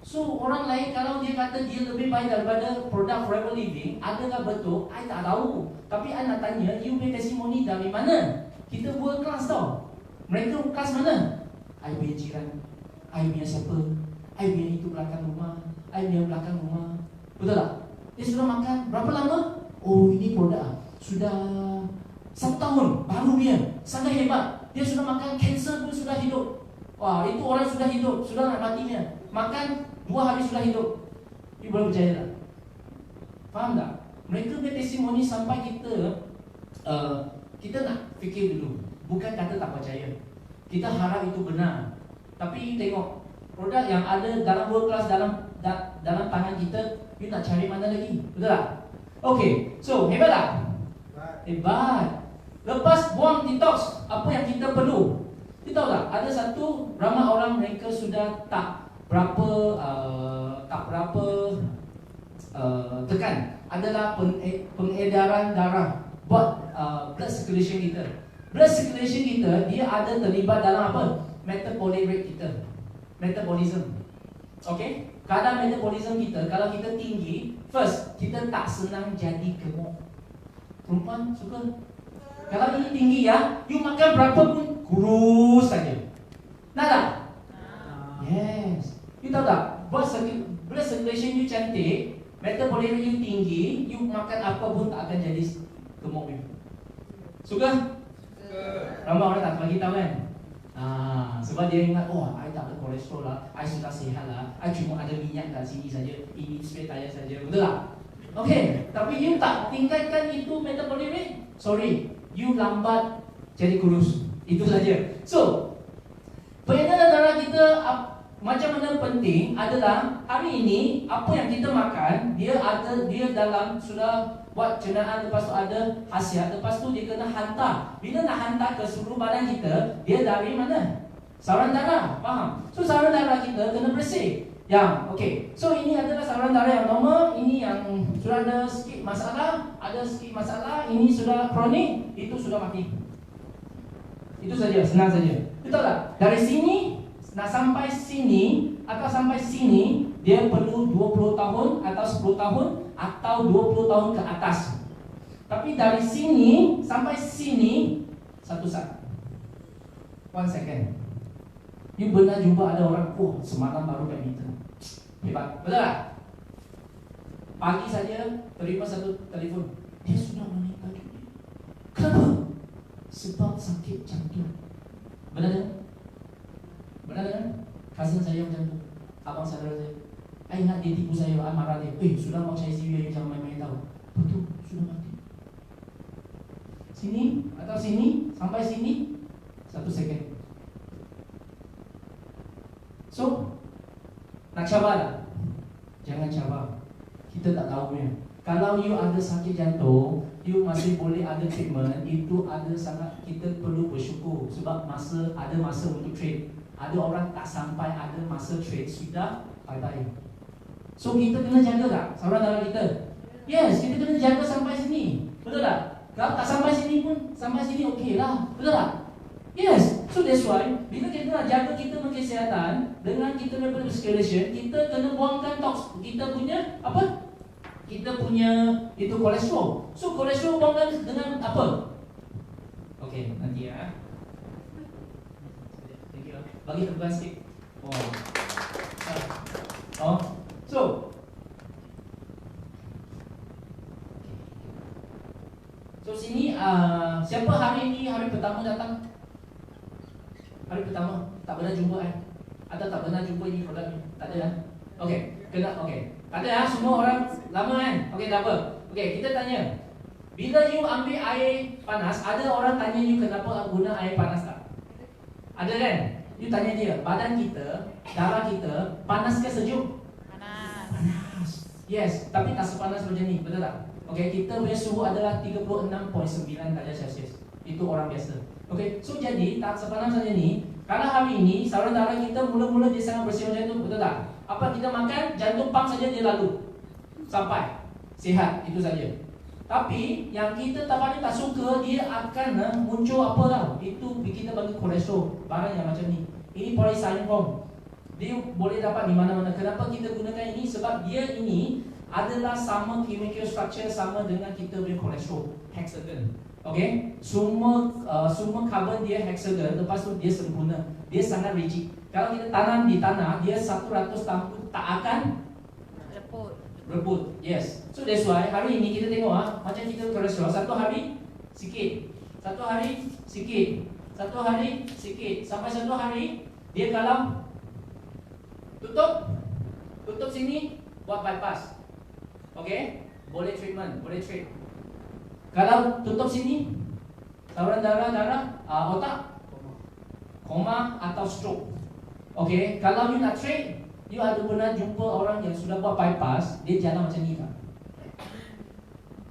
So orang lain kalau dia kata dia lebih baik daripada produk Forever Living, adakah betul? I tak tahu. Tapi I nak tanya, you punya testimoni dari mana? Kita world class tau. Mereka kelas mana? I punya jiran, I punya siapa, I punya itu belakang rumah, I punya belakang rumah. Betul tak? Dia sudah makan berapa lama? Oh, ini produk sudah 1 tahun baru dia. Sangat hebat. Dia sudah makan, kanser pun sudah hidup. Wah, itu orang sudah hidup, sudah nak matinya. Makan 2 hari sudah hidup. You boleh percaya tak? Faham tak? Mereka punya testimoni sampai kita nak fikir dulu. Bukan kata tak percaya. Kita harap itu benar. Tapi tengok, produk yang ada dalam world class dalam tangan kita, you nak cari mana lagi? Betul tak? Okay, so hebat tak? Hebat. Lepas buang detox, apa yang kita perlu? You tahu tak? Ada satu ramai orang mereka sudah tak berapa tekan adalah pengedaran darah buat blood circulation kita. Blood circulation kita dia ada terlibat dalam apa? Metabolic rate kita, metabolism. Okay? Kadar metabolism kita kalau kita tinggi, first kita tak senang jadi gemuk. Perempuan suka. Kalau ini tinggi you makan berapa pun kurus saja. Nak tak? Yes. You tahu tak? Blood circulation you cantik, metabolism you tinggi, you makan apa pun tak akan jadi gemuk you. Suka? Ramai orang tak bagi tahu kan? Sebab dia ingat, oh, I tak ada kolesterol lah, I sudah sihat lah, I cuma ada minyak kat sini saja, ini spare tayar saja, betul tak? Okay, tapi you tak tingkatkan itu metabolic rate, sorry, you lambat jadi kurus. Itu saja. So, peredaran darah kita macam mana penting adalah hari ini apa yang kita makan dia dalam sudah buat cernaan, lepas tu ada khasiat, lepas tu dia kena hantar. Bila nak hantar ke seluruh badan kita, dia dari mana? Saluran darah, faham? So saluran darah kita kena bersih. Okay. So ini adalah saluran darah yang normal, ini yang sudah ada sikit masalah, ini sudah kronik, itu sudah mati. Itu saja, senang saja. Betul tak? Dari sini nak sampai sini atau sampai sini dia perlu 20 tahun atau 10 tahun atau 20 tahun ke atas. Tapi dari sini sampai sini 1 saat. 1 second. You pernah jumpa ada orang, oh semalam baru badminton. Hebat, betul tak? Pagi saja terima satu telefon, dia sudah meninggal dunia. Kenapa? Sebab sakit jantung. Benar tak? Benar kan? Cousin saya macam tu, abang saudara saya. I ingat dia tipu saya, I marah dia. Sudah mau cari CV, jangan main-main tahu. Betul, sudah mati. Sini atau sini, sampai sini 1 second. So, nak cabar tak? Jangan cabar. Kita tak tahu punya. Kalau you ada sakit jantung, you masih boleh ada treatment, itu ada sangat kita perlu bersyukur sebab ada masa untuk treat. Ada orang tak sampai ada masa treat sudah bye-bye. So kita kena jaga tak saluran darah kita? Yes, kita kena jaga sampai sini. Betul tak? Kalau tak sampai sini pun sampai sini okey lah. Betul tak? Yes. So that's why bila kita nak jaga kita punya kesihatan dengan kita punya blood circulation, kita kena buangkan toks. Kita punya apa? Kita punya itu kolesterol. So kolesterol buangkan dengan apa? Okey, nanti ya. Thank you. Bagi terbang sikit. So sini siapa hari ini hari pertama datang? Hari pertama tak pernah jumpa kan? Atau tak pernah jumpa ini produk ni? Tak ada kan? Okey, tak ada lah, semua orang lama kan? Okey, tak apa. Okey, kita tanya. Bila you ambil air panas, ada orang tanya you kenapa guna air panas tak? Ada kan? You tanya dia, badan kita, darah kita, panas ke sejuk? Panas. Panas. Yes, tapi tak sepanas macam ni, betul tak? Okey, kita punya suhu adalah 36.9 darjah Celsius. Itu orang biasa. Okey, so jadi tak sepanas saja ni. Kalau hari ini saluran darah kita mula-mula dia sangat bersih macam tu, betul tak? Apa kita makan, jantung pump saja dia lalu sampai sihat, itu saja. Tapi yang kita paling tak suka, dia akan muncul apa tau? Itu kita bagi kolesterol, barang yang macam ni. Ini polysaccharidome. Dia boleh dapat di mana-mana. Kenapa kita gunakan ini? Sebab dia ini adalah sama chemical structure sama dengan kita punya kolesterol, hexagon. Okay, semua carbon dia hexagon, lepas tu dia sempurna. Dia sangat rigid. Kalau kita tanam di tanah, dia 100 tahun tak akan rebut. Yes. So that's why hari ini kita tengok macam kita kolesterol, satu hari sikit, satu hari sikit, satu hari sikit, sampai satu hari dia kalau tutup sini, buat bypass. Okay, boleh treatment, boleh treat. Kalau tutup sini, saluran darah, otak, koma atau stroke. Okay, kalau you nak treat, you ada pernah jumpa orang yang sudah buat bypass, dia jalan macam ni tak?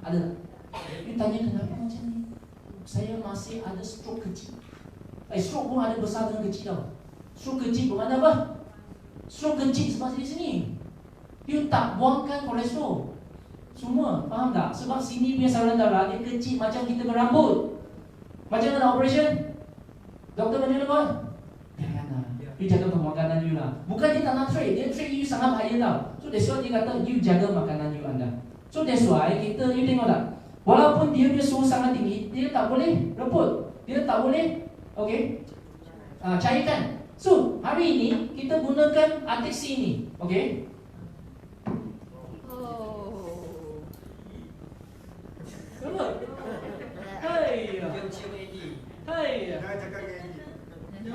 Ada tak? You tanya kenapa macam ni? Saya masih ada stroke kecil. Stroke pun ada besar dan kecil tau. Stroke kecil bermakna apa? Stroke kecil sebab di sini you tak buangkan kolesterol semua, faham tak? Sebab sini punya saluran darah dia kecil macam kita berambut. Macam mana operation? Doktor macam mana buat? Janganlah, you jaga pemakanan you lah. Bukan dia tak nak trade, dia trade you sangat bahaya tau. So that's why dia kata you jaga makanan you anda. So that's why kita, you tengok tak? Walaupun dia punya suhu sangat tinggi, dia tak boleh rebut, dia tak boleh, okay, cairkan. So hari ini kita gunakan Artexi ini, okay.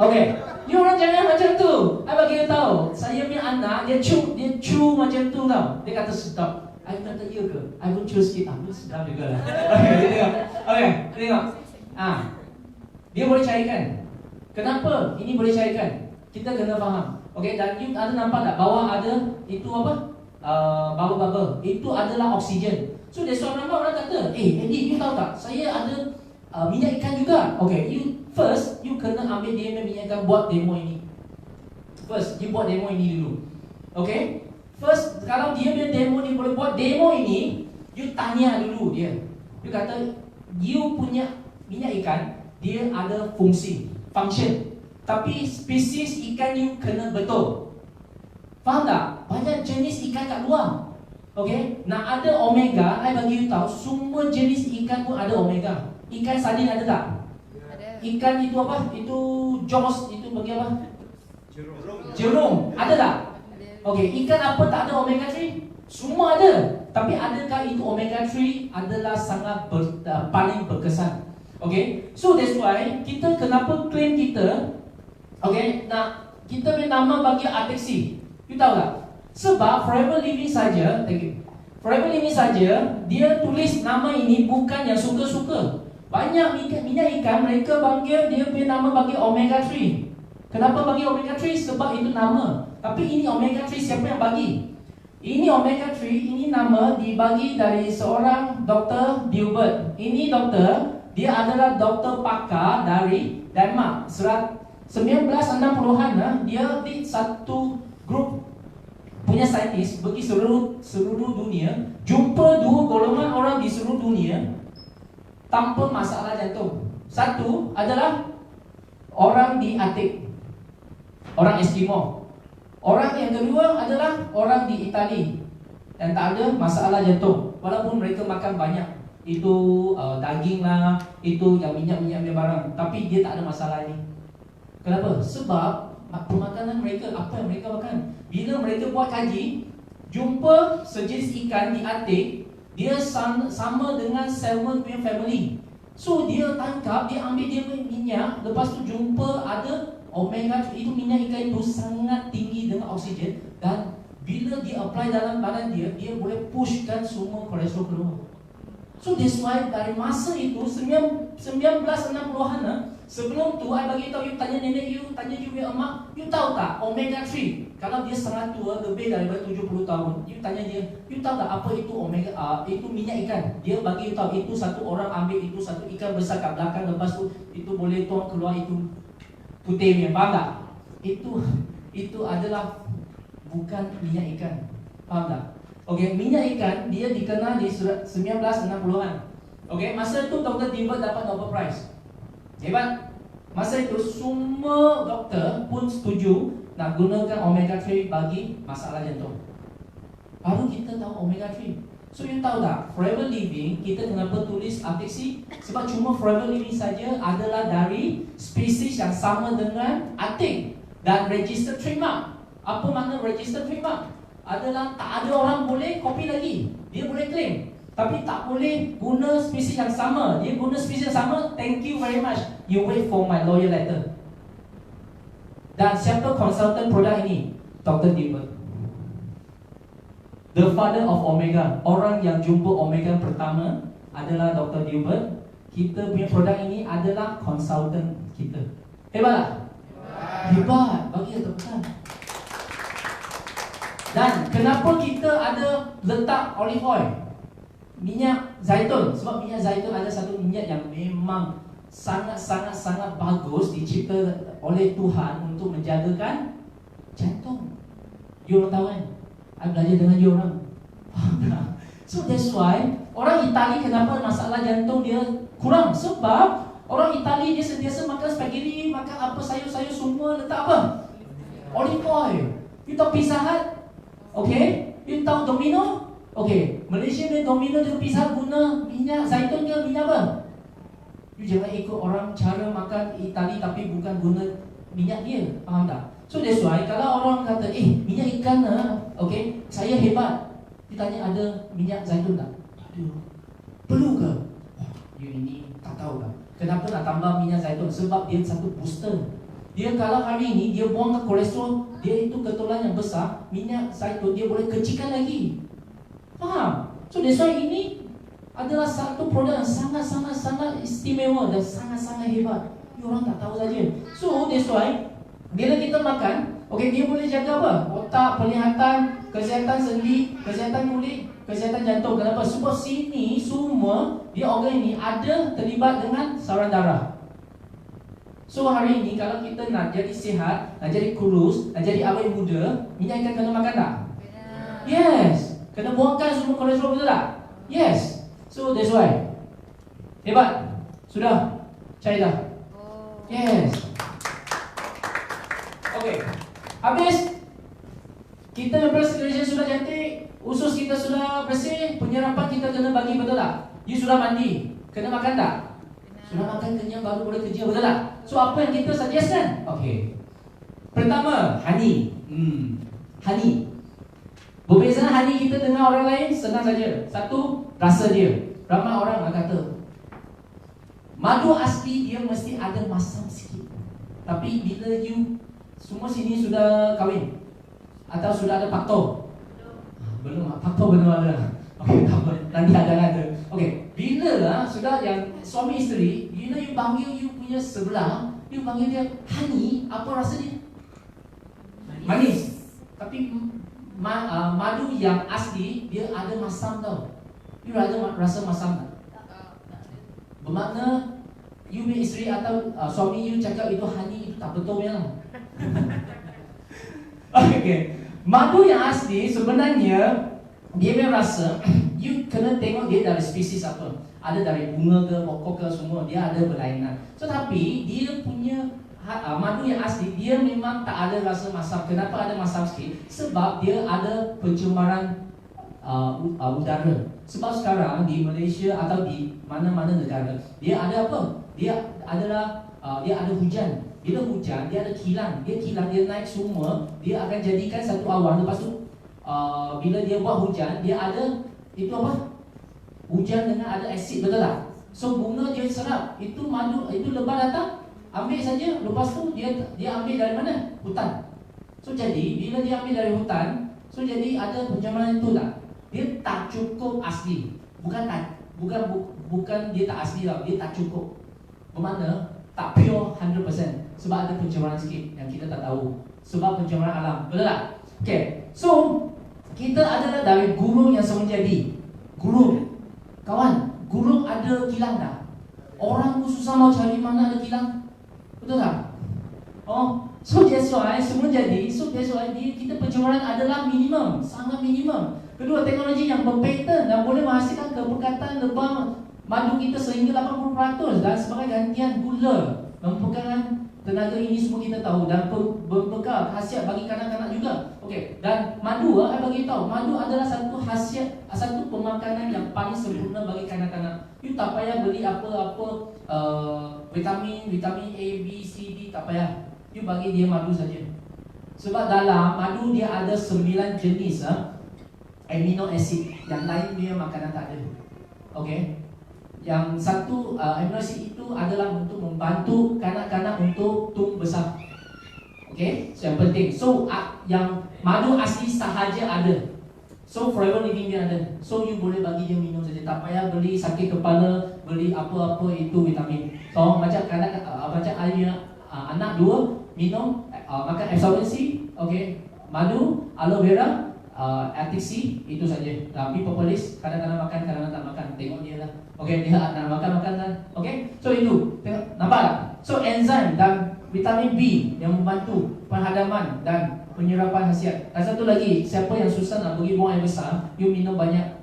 Okay, you orang jangan macam tu. I bagi you tahu, saya punya anak dia chew macam tu tau. Dia kata stop. I kata ya ke? I pun chew sikit. Aku sedap juga lah. Okay, tengok. Dia boleh cairkan. Kenapa ini boleh cairkan? Kita kena faham. Okay, dan you ada nampak tak bawah ada itu apa? Bubble. Itu adalah oksigen. So that's why orang kata, Andy, you tahu tak? Saya ada minyak ikan juga. Okay, you kena ambil dia minyak ikan, buat demo ini. First, you buat demo ini dulu. Okay? First, kalau dia punya demo ni boleh buat demo ini, you tanya dulu dia. You kata, you punya minyak ikan, dia ada fungsi, function. Tapi spesies ikan you kena betul. Faham tak? Banyak jenis ikan kat luar. Okay? Nak ada omega, I bagi you tahu, semua jenis ikan pun ada omega. Ikan sardin ada tak? Ada. Ikan itu apa? Itu jaws, itu bagi apa? Jerung. Ada tak? Ada. Okay, ikan apa tak ada omega 3? Semua ada. Tapi adakah itu omega 3 adalah sangat paling berkesan? Okay, so that's why kita kenapa claim kita, okay, nak kita punya nama bagi Artexi. You tahu tak? Sebab Forever Living saja, thank you. Forever Living saja, dia tulis nama ini bukan yang suka-suka. Banyak minyak ikan mereka panggil dia punya nama bagi omega 3. Kenapa bagi omega 3? Sebab itu nama. Tapi ini omega 3 siapa yang bagi? Ini omega 3, ini nama dibagi dari seorang Dr. Dilbert. Ini doktor, dia adalah doktor pakar dari Denmark. 1960-an dia di satu grup punya saintis pergi seluruh dunia, jumpa dua golongan orang di seluruh dunia tanpa masalah jantung. Satu adalah orang di Arctic, orang Eskimo. Orang yang kedua adalah orang di Itali yang tak ada masalah jantung, walaupun mereka makan banyak itu daging lah, itu yang minyak-minyak punya barang, tapi dia tak ada masalah ini. Kenapa? Sebab pemakanan mereka, apa yang mereka makan. Bila mereka buat kaji, jumpa sejenis ikan di Arctic, dia sama dengan salmon punya family. So dia tangkap, dia ambil dia punya minyak, lepas tu jumpa ada omega itu minyak ikan itu sangat tinggi dengan oksigen, dan bila dia apply dalam badan dia, dia boleh pushkan semua kolesterol keluar. So that's why dari masa itu 1960-an, sebelum tu I bagi tahu, you tanya nenek you, tanya you punya emak, you tahu tak omega 3 kalau dia sangat tua, lebih daripada 70 tahun, you tanya dia, you tahu tak apa itu omega, itu minyak ikan. Dia bagi you tahu itu satu orang ambil itu satu ikan besar kat belakang, lepas tu itu boleh tuang keluar itu putih punya, faham tak? Itu adalah bukan minyak ikan, faham tak? Okey, minyak ikan dia dikenal di 1960-an. Okey, masa itu Dr. Dilbert dapat Nobel Prize. Hebat. Masa itu semua doktor pun setuju nak gunakan omega 3 bagi masalah jantung. Baru kita tahu omega 3. So you tahu tak, Forever Living kita kenapa tulis Arctic? Sebab cuma Forever Living saja adalah dari spesies yang sama dengan Arctic dan registered trademark. Apa makna registered trademark? Adalah tak ada orang boleh copy lagi. Dia boleh claim, tapi tak boleh guna spesies yang sama. Dia guna spesies yang sama, thank you very much, you wait for my lawyer letter. Dan siapa konsultan produk ini? Dr. Dilbert, the father of omega. Orang yang jumpa omega pertama adalah Dr. Dilbert. Kita punya produk ini adalah konsultan kita. Hebat tak? Hebat. Bagi tepukan. Dan kenapa kita ada letak olive oil, minyak zaitun? Sebab minyak zaitun ada satu minyak yang memang sangat bagus, dicipta oleh Tuhan untuk menjagakan jantung. You orang tahu kan? I belajar dengan you orang. So that's why orang Itali kenapa masalah jantung dia kurang? Sebab orang Itali dia sentiasa makan spaghetti, makan apa sayur-sayur semua letak apa? Olive oil. You tahu Pizza Hut? Okay, you tahu Domino? Okay, Malaysia ni Domino dengan Pizza Hut guna minyak zaitun ke minyak apa? You jangan ikut orang cara makan Itali tapi bukan guna minyak dia, faham tak? So that's why kalau orang kata, minyak ikan okay, saya hebat. Ditanya ada minyak zaitun tak? Ada. Perlu ke? You ini tak tahu lah. Kenapa nak tambah minyak zaitun? Sebab dia satu booster. Dia kalau hari ini dia buang ke kolesterol, dia itu ketulan yang besar, minyak zaitun dia boleh kecilkan lagi. Faham? So that's why ini adalah satu produk yang sangat istimewa dan sangat hebat. You orang tak tahu saja. So that's why bila kita makan, okay, dia boleh jaga apa? Otak, penglihatan, kesihatan sendi, kesihatan kulit, kesihatan jantung. Kenapa? Sebab sini semua dia organ ini ada terlibat dengan saluran darah. So hari ini kalau kita nak jadi sihat, nak jadi kurus, nak jadi awet muda, minyak ikan kena makan tak? Yes. Kena buangkan semua kolesterol, betul tak? Yes. So that's why. Hebat. Sudah? Cari dah? Yes. Okay. Habis. Kita beras kerja sudah cantik, usus kita sudah bersih, penyerapan kita kena bagi, betul tak? You sudah mandi, kena makan tak? Sudah makan kenyang baru boleh kerja, betul tak? So apa yang kita suggestkan? Okay. Pertama, honey. Honey. Perbezaan honey kita dengan orang lain senang saja. Satu, rasa dia. Ramai orang akan kata madu asli dia mesti ada masam sikit. Tapi bila you semua sini sudah kahwin atau sudah ada faktor? Belum, faktor belum ada. Okay, nanti ada. Okay, bila lah sudah yang suami isteri, bila you panggil you punya sebelah, you panggil dia honey, apa rasa dia? Manis. Tapi madu yang asli dia ada masam tau. You ada rasa masam tak? Bermakna you punya isteri atau suami you cakap itu honey, itu tak betul ya. Okay. Madu yang asli sebenarnya dia punya rasa you kena tengok dia dari spesies apa. Ada dari bunga ke, pokok ke, semua dia ada berlainan. So tapi dia punya madu yang asli dia memang tak ada rasa masam. Kenapa ada masam sikit? Sebab dia ada pencemaran udara. Sebab sekarang di Malaysia atau di mana-mana negara dia ada apa? Dia ada hujan. Bila hujan dia ada kilang. Dia naik semua, dia akan jadikan satu awan. Lepas tu bila dia buat hujan, dia ada itu apa? Hujan dengan ada asid, betul tak? So bunga dia serap. Itu madu, itu lebah datang ambil saja, lepas tu dia ambil dari mana? Hutan. So jadi bila dia ambil dari hutan, so jadi ada pencemaran itu tak? Dia tak cukup asli. Bukan dia tak asli tau, dia tak cukup. Bermakna tak pure 100%. Sebab ada pencemaran sikit yang kita tak tahu. Sebab pencemaran alam. Betul tak? Okay. So kita adalah dari gunung yang semenjadi. Gunung. Kawan, gunung ada kilang tak? Orang pun susah mau cari mana ada kilang. Betul tak? Oh, so that's why semua jadi. So that's why kita pencemaran adalah minimum, sangat minimum. Kedua, teknologi yang berpaten dan boleh menghasilkan kepekatan lebah madu kita sehingga 80% dan sebagai gantian gula. Merupakan tenaga ini semua kita tahu dan berbekal khasiat bagi kanak-kanak juga. Okey, dan madu saya bagi tahu, madu adalah satu khasiat, satu pemakanan yang paling sempurna bagi kanak-kanak. You tak payah beli apa-apa vitamin A, B, C, D, tak payah. You bagi dia madu saja. Sebab dalam madu dia ada 9 jenis amino acid, yang lain dia makanan tak ada. Okey. Yang satu amino acid itu adalah untuk membantu kanak-kanak untuk tumbuh besar. Okey, so yang penting. So yang madu asli sahaja ada. So forever living dia ada. So you boleh bagi dia minum saja. Tak payah beli sakit kepala, beli apa-apa itu vitamin. So macam macam anak dua minum makan absorbency, okey, madu, aloe vera, ATC itu saja. Tapi propolis kadang-kadang makan, kadang-kadang tak makan. Tengok dia lah. Okey, dia nak makan kan. Okey. So itu. Tengok, nampak tak? So enzim dan vitamin B yang membantu penghadaman dan penyerapan khasiat. Dan satu lagi, siapa yang susah nak pergi buang air besar, you minum banyak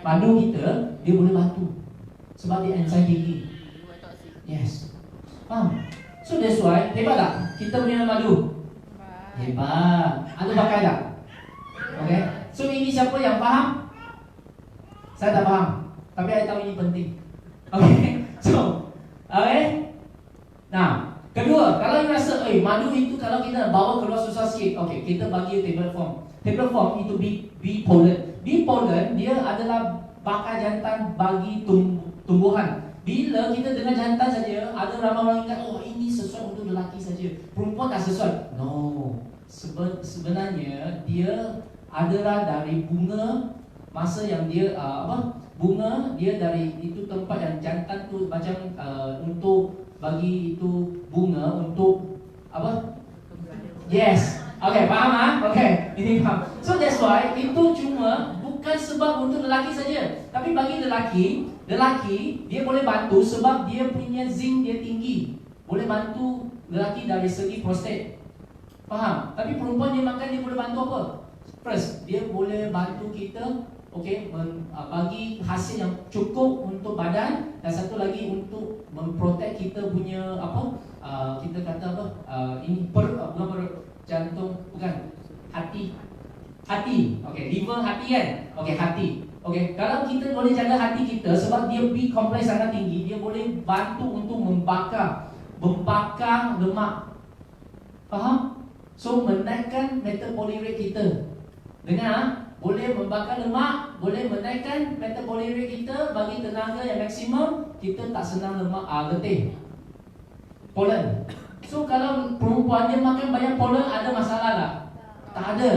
madu kita, dia boleh bantu. Sebab dia enzim tinggi. Yes. Faham? So that's why, hebat tak? Kita punya madu. Hebat. Anda pakai tak? Okay. So ini siapa yang faham? Saya tak faham. Tapi saya tahu ini penting. Okay. So, okay. Nah, kedua, kalau you rasa, madu itu kalau kita bawa keluar susah sikit, okay, kita bagi table form. Table form itu bee pollen. Bee pollen dia adalah bakal jantan bagi tumbuhan. Bila kita dengar jantan saja, ada ramai orang ingat, oh ini sesuai untuk lelaki saja. Perempuan tak sesuai. No. Sebenarnya dia adalah dari bunga, masa yang dia bunga dia dari itu tempat yang jantan tu macam untuk bagi itu bunga untuk apa? Yes. Okay, faham ah? Okay, ini faham. So that's why itu cuma bukan sebab untuk lelaki saja, tapi bagi lelaki dia boleh bantu sebab dia punya zinc dia tinggi. Boleh bantu lelaki dari segi prostat. Faham? Tapi perempuan dia makan dia boleh bantu apa? First, dia boleh bantu kita bagi hasil yang cukup untuk badan, dan satu lagi untuk memprotek kita punya kita kata ini bukan perut, jantung, bukan, hati. Okay, liver, hati kan? Okay, hati. Okay, kalau kita boleh jaga hati kita sebab dia B kompleks sangat tinggi, dia boleh bantu untuk membakar lemak. Faham? So menaikkan metabolic rate kita. Dengar, boleh membakar lemak, boleh menaikkan metabolic rate kita, bagi tenaga yang maksimum, kita tak senang lemak letih. Pollen. So kalau perempuan dia makan banyak pollen, ada masalah tak? Tak ada.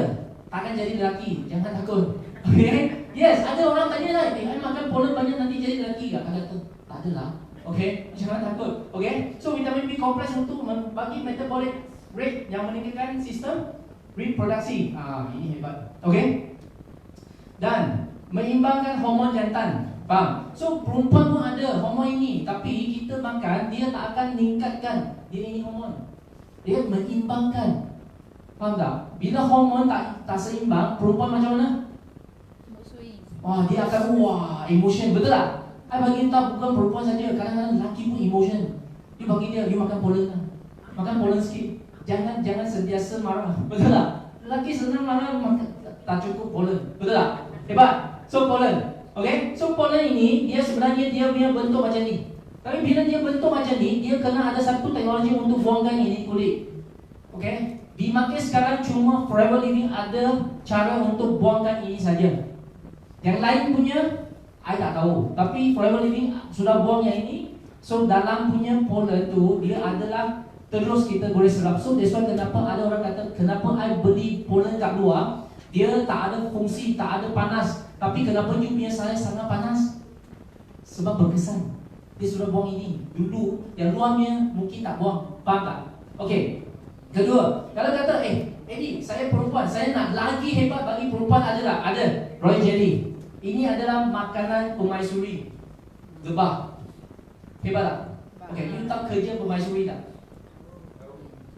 Takkan jadi lelaki. Jangan takut. Okay? Yes, ada orang tanya lah, I makan pollen banyak nanti jadi lelaki tak? Kata tak ada lah. Okay? Jangan takut. Okay? So vitamin B kompleks untuk bagi metabolic rate yang meningkatkan sistem reproduksi. Ini hebat. Okay? Dan mengimbangkan hormon jantan. Faham? So perempuan pun ada hormon ini, tapi kita makan dia tak akan meningkatkan dia ini hormon. Dia mengimbangkan. Faham tak? Bila hormon tak seimbang, perempuan macam mana? Wah, dia akan emotion. Betul tak? I bagi tahu bukan perempuan saja, kadang-kadang lelaki pun emotion. You bagi dia, you makan pollen lah. Makan pollen sikit. Jangan sentiasa marah. Betul tak? Lelaki senang marah, tak cukup pollen. Betul tak? Hebat. So pollen. Okay? So pollen ini dia sebenarnya dia punya bentuk macam ni. Tapi bila dia bentuk macam ni, dia kena ada satu teknologi untuk buangkan ini kulit. Okay? Di market sekarang cuma Forever Living ada cara untuk buangkan ini saja. Yang lain punya I tak tahu. Tapi Forever Living sudah buang yang ini. So dalam punya pollen tu dia adalah terus kita boleh serap. So that's why kenapa ada orang kata kenapa I beli pollen kat luar, dia tak ada fungsi, tak ada panas, tapi kenapa you punya saya sangat panas? Sebab berkesan. Dia sudah buang ini. Dulu yang luarnya mungkin tak buang. Faham tak? Okey. Kedua, kalau kata Eddie, saya perempuan, saya nak lagi hebat bagi perempuan adalah ada Royal Jelly. Ini adalah makanan permaisuri lebah. Hebat tak? Okey, you tahu kerja permaisuri tak?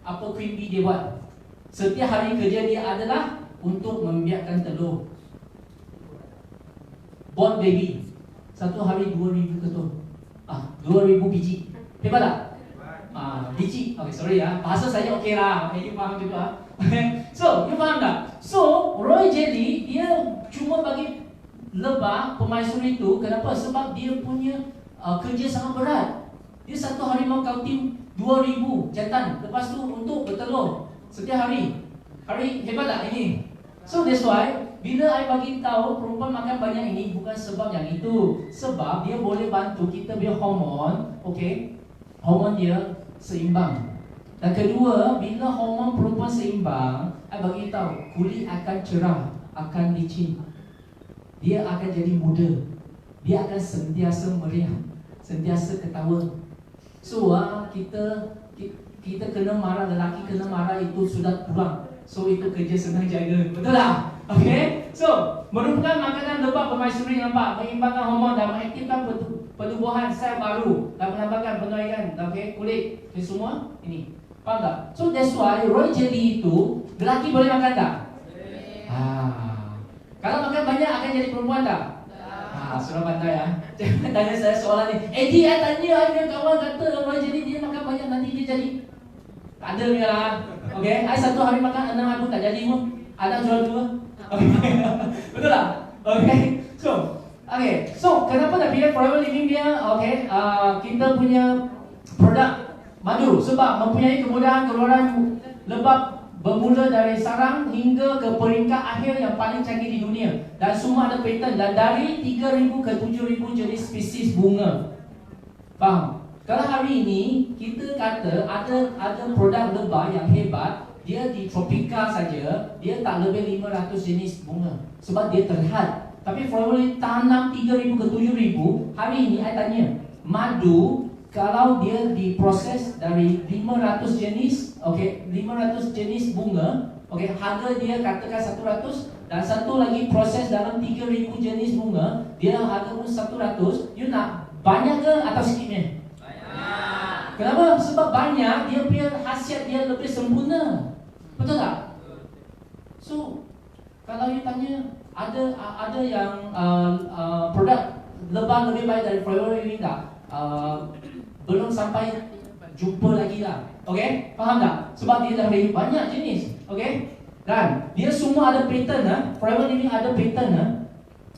Apa Queen Bee dia buat? Setiap hari kerja dia adalah untuk membiarkan telur. Born baby. Satu hari 2,000 ketul. 2,000 biji. Hebat tak? Biji. Okay, sorry ya. Bahasa saya okey lah. Okay, you faham juga. So, you faham tak? So, Royal Jelly dia cuma bagi lebah permaisuri itu. Kenapa? Sebab dia punya kerja sangat berat. Dia satu hari mau counting 2,000 jantan. Lepas tu untuk bertelur setiap hari. Hari hebat tak ini? So that's why bila I bagi tahu perempuan makan banyak ini bukan sebab yang itu. Sebab dia boleh bantu kita punya hormon, okey? Hormon dia seimbang. Dan kedua, bila hormon perempuan seimbang, I bagi tahu kulit akan cerah, akan licin. Dia akan jadi muda. Dia akan sentiasa meriah, sentiasa ketawa. So kita kena marah, lelaki kena marah itu sudah kurang. So itu kerja senang jaga. Betul tak? Okay. So merupakan makanan lebah permaisuri, nampak mengimbangkan hormon dan mengaktifkan pertumbuhan sel baru dan menambahkan penaikan kulit. Okay, semua ini. Faham tak? So that's why Royal Jelly itu lelaki boleh makan tak? Kalau makan banyak akan jadi perempuan tak? Sudah pandai ya. Jangan tanya saya soalan ni. Eddie, I tanya ada kawan kata Royal Jelly dia makan banyak nanti dia jadi. Tak ada ni lah. Okay, I satu hari makan 6 hari tak jadi pun. Anak jual 2. Okay. Betul tak? Okay. So kenapa nak pilih Forever Living dia? Okay, kita punya produk madu sebab mempunyai kemudahan keluaran lebah bermula dari sarang hingga ke peringkat akhir yang paling canggih di dunia dan semua ada paten dan dari 3,000 ke 7,000 jenis spesies bunga. Faham? Kalau hari ini kita kata ada produk lebah yang hebat, dia di tropika saja, dia tak lebih 500 jenis bunga sebab dia terhad. Tapi Forever tanam 3,000 ke 7,000, hari ini saya tanya, madu kalau dia diproses dari 500 jenis, 500 jenis bunga, harga dia katakan 100 dan satu lagi proses dalam 3,000 jenis bunga, dia harga pun 100. You nak banyak ke atau sikitnya? Banyak. Kenapa? Sebab banyak, dia punya khasiat dia lebih sempurna. Betul tak? So, kalau you tanya ada yang produk lebah lebih baik dari Forever Living tak? Belum sampai jumpa lagi lah. Okay? Faham tak? Sebab dia dah banyak jenis. Okay? Dan dia semua ada patent. Forever Living ada patent.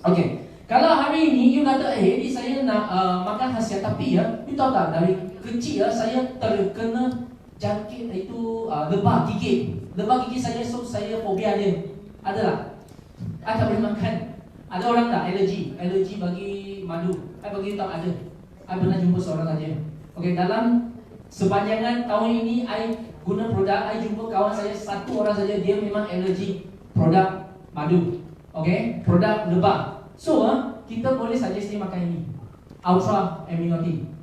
Okay. Kalau hari ini you kata ini saya nak makan khasiat, tapi you tahu tak dari kecil saya terkena jangkit itu lebah gigit. Lebah gigit saya, so saya fobia dia. Adalah I tak boleh makan. Ada orang tak alergi bagi madu? I bagi tahu ada. I pernah jumpa seorang saja. Okay, dalam sepanjangan tahun ini I guna produk, I jumpa kawan saya satu orang saja dia memang alergi produk madu. Okay, produk lebah. So kita boleh suggest dia makan ini Ultra Aminotin.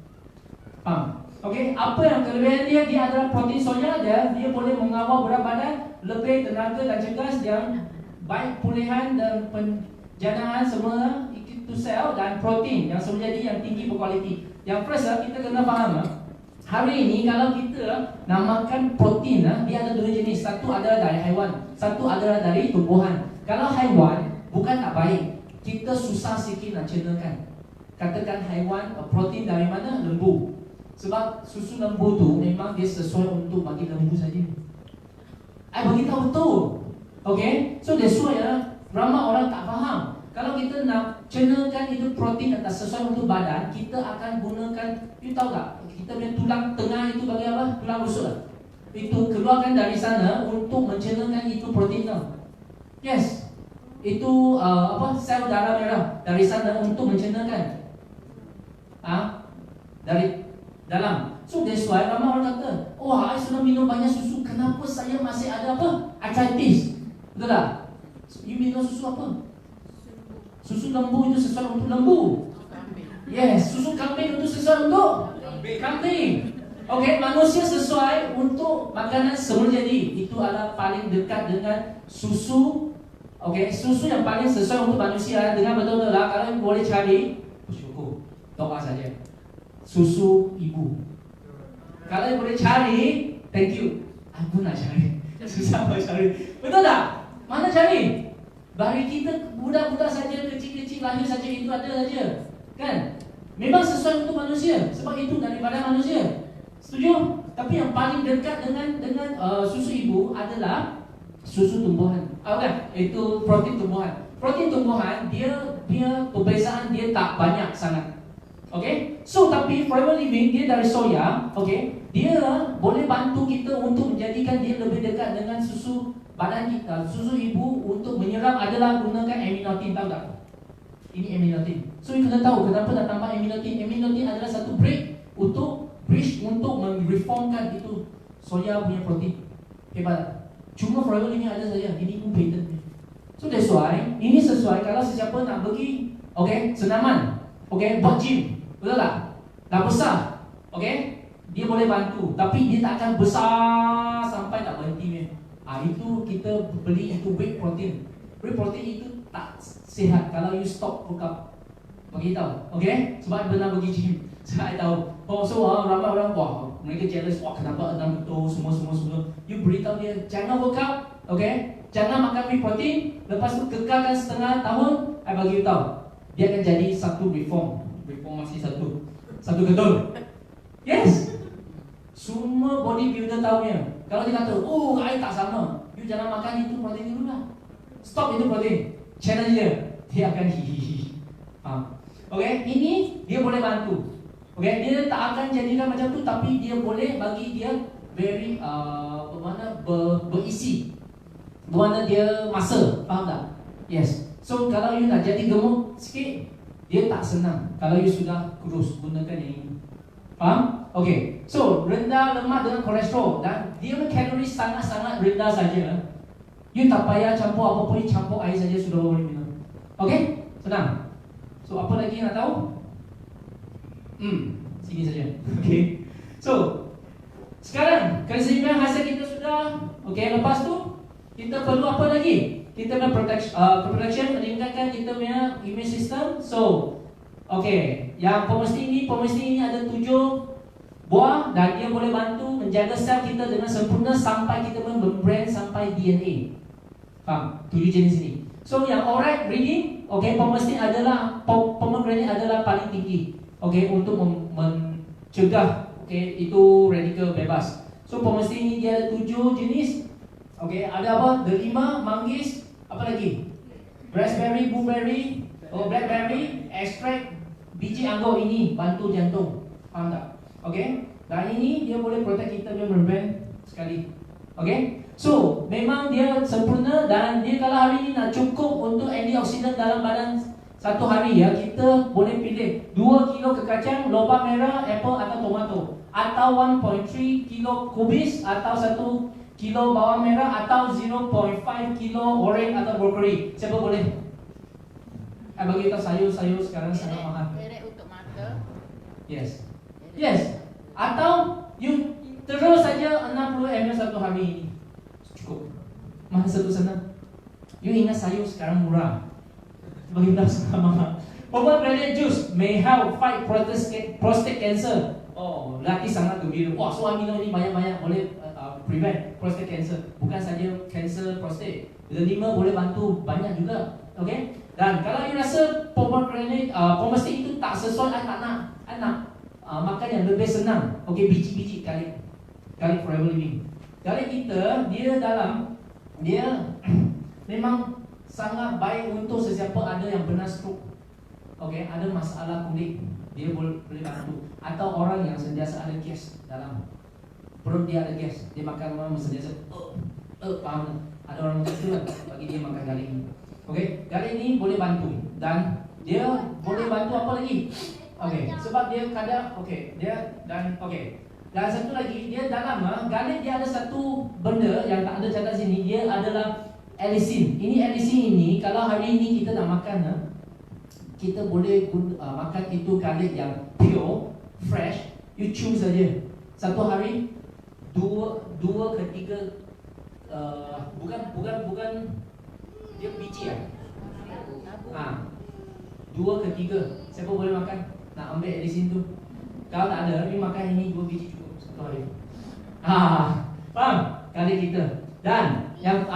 Faham? Okay, apa yang kelebihan dia? Dia adalah protein soya dia boleh mengawal berat badan, lebih tenaga dan cergas, yang baik pulihan dan penjanaan semua itu sel, dan protein yang menjadi yang tinggi berkualiti. Yang first kita kena faham hari ini kalau kita nak makan protein dia ada dua jenis. Satu adalah dari haiwan, satu adalah dari tumbuhan. Kalau haiwan bukan tak baik, kita susah sikit nak cernakan. Katakan haiwan protein dari mana? Lembu. Sebab susu lembu tu memang dia sesuai untuk bagi lembu saja. I bagi tahu betul. Okay, so that's why ramai orang tak faham. Kalau kita nak cernakan itu protein yang tak sesuai untuk badan, kita akan gunakan, you tahu tak? Kita punya tulang tengah itu bagi apa? Tulang rusuk lah. Itu keluarkan dari sana untuk mencernakan itu protein tau. Yes. Itu sel darah merah dari sana untuk mencernakan. Dari dalam. So that's why ramai orang kata, wah, I sudah minum banyak susu, kenapa saya masih ada apa? Arthritis. Betul tak? You minum susu apa? Susu lembu itu sesuai untuk lembu. Yes, susu kambing itu sesuai untuk kambing. Okay, manusia sesuai untuk makanan semula jadi. Itu adalah paling dekat dengan susu. Okay, susu yang paling sesuai untuk manusia dengan betul-betul lah. Kalau boleh cari, bersyukur, doa saja. Susu ibu. Kalau boleh cari, thank you. Aku nak cari. Susah nak cari. Betul tak? Mana cari? Bagi kita budak-budak saja, kecil-kecil lahir saja itu ada saja. Kan? Memang sesuai untuk manusia. Sebab itu daripada manusia. Setuju? Tapi yang paling dekat dengan susu ibu adalah susu tumbuhan. Itu protein tumbuhan. Protein tumbuhan dia perbezaan dia tak banyak sangat. Okay? So tapi Forever Living dia dari soya, okay? Dia boleh bantu kita untuk menjadikan dia lebih dekat dengan susu badan kita. Susu ibu untuk menyerap adalah gunakan aminotin, tahu tak? Ini aminotin. So you kena tahu kenapa nak tambah aminotin. Aminotin adalah satu bridge untuk mereformkan itu soya punya protein. Hebat. Cuma Forever Living ada saja. Ini pun patent. So that's why ini sesuai kalau sesiapa nak pergi, okay, senaman, okay, buat gym, betul tak? Dah besar, okay, dia boleh bantu. Tapi dia tak akan besar sampai tak berhenti. Itu kita beli itu whey protein. Whey protein itu tak sihat kalau you stop workout. Bagi tahu, okay? Sebab pernah pergi gym, saya tahu. Ramai orang, wah, mereka jealous, wah kenapa enam betul semua. You beritahu dia jangan workout, okay? Jangan makan whey protein. Lepas tu kekalkan setengah tahun, I bagi you tahu, dia akan jadi satu reformasi satu gedung. Yes. Semua bodybuilder tahunya. Kalau dia kata, oh, I tak sama, you jangan makan itu protein dulu lah. Stop itu protein. Challenge dia akan hihihi. Okay, ini dia boleh bantu. Okay, dia tak akan jadikan macam tu, tapi dia boleh bagi dia very berisi. Bermakna dia masa, faham tak? Yes. So kalau you nak jadi gemuk sikit, dia tak senang. Kalau you sudah kurus, gunakan yang ini. Faham? Okay. So rendah lemak dengan kolesterol dan dia punya kalori sangat-sangat rendah saja. You tak payah campur apa-apa, you campur air saja sudah boleh minum. Okay? Senang. So apa lagi nak tahu? Sini saja. Okay. So sekarang keseimbangan hasil kita sudah. Okay, lepas tu kita perlu apa lagi? Kita punya protection meningkatkan kita punya immune system. So, okay, yang pemesti ini ada 7 buah dan dia boleh bantu menjaga sel kita dengan sempurna sampai kita membrand sampai DNA. Faham? 7 jenis ini. So yang alright reading, okay, pemesti adalah pomegranate adalah paling tinggi, okay, untuk mencegah, okay, itu radikal bebas. So pemesti ini dia ada 7 jenis. Okay, ada apa? Delima, manggis, apa lagi? Raspberry, blueberry, blackberry, extract, biji anggur ini bantu jantung. Faham tak? Okay, dan ini dia boleh protect kita punya membrane sekali. Okay, so memang dia sempurna dan dia kalau hari ini nak cukup untuk antioksidan dalam badan satu hari ya, kita boleh pilih 2 kilo kekacang, lobak merah, apple atau tomato, atau 1.3 kilo kubis, atau 1 kilo bawang merah, atau 0.5 kilo orange atau brokoli. Siapa boleh? Bagi tahu sayur-sayur sekarang sangat mahal. Derek untuk mata. Yes. Yes. Atau you terus saja 60 ml satu hari ini. Cukup. Mana satu senang. You ingat sayur sekarang murah. Bagi tahu sama. Pomegranate juice may help fight prostate cancer. Oh, lelaki sangat gembira. Wah, suami minum ini banyak-banyak boleh prevent prostate cancer. Bukan saja cancer prostate. Delima boleh bantu banyak juga. Okay? Dan kalau you rasa pomegranate pomesti itu tak sesuai, I tak nak makan yang lebih senang. Okay, biji-biji kali Forever Living. Kali kita dia memang sangat baik untuk sesiapa ada yang pernah stroke. Okay, ada masalah kulit, dia boleh bantu. Atau orang yang sentiasa ada gas dalam perut dia ada gas, dia makan orang sentiasa paham. Ada orang macam lah, bagi dia makan galing. Okay, galing ini boleh bantu dan dia boleh bantu apa lagi? Okey, sebab dia kadang dia dan dan satu lagi dia dalam garlic dia ada satu benda yang tak ada catat sini, dia adalah allicin. Ini allicin ini kalau hari ini kita nak makan kita boleh makan itu garlic yang pure, fresh, you choose saja. Satu hari dua ke tiga bukan dia biji dua ke tiga siapa boleh makan nak ambil di situ. Kalau tak ada, you makan ini 2 biji cukup satu hari. Faham? Kali kita. Dan yang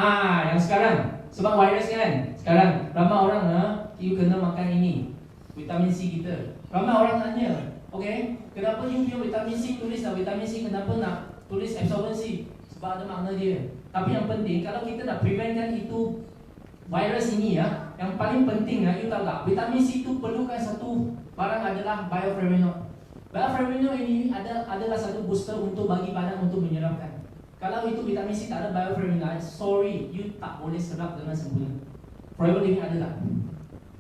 sekarang sebab virus kan, sekarang ramai orang you kena makan ini vitamin C kita. Ramai orang tanya, okay, kenapa you punya vitamin C tulis vitamin C, kenapa nak tulis absorbency? Sebab ada makna dia. Tapi yang penting kalau kita nak preventkan itu virus ini yang paling penting you tahu tak, vitamin C itu perlukan satu barang adalah bioflavonoid. Bioflavonoid ini adalah satu booster untuk bagi badan untuk menyerapkan. Kalau itu vitamin C tak ada bioflavonoid, sorry, you tak boleh serap dengan sempurna. Forever Living adalah.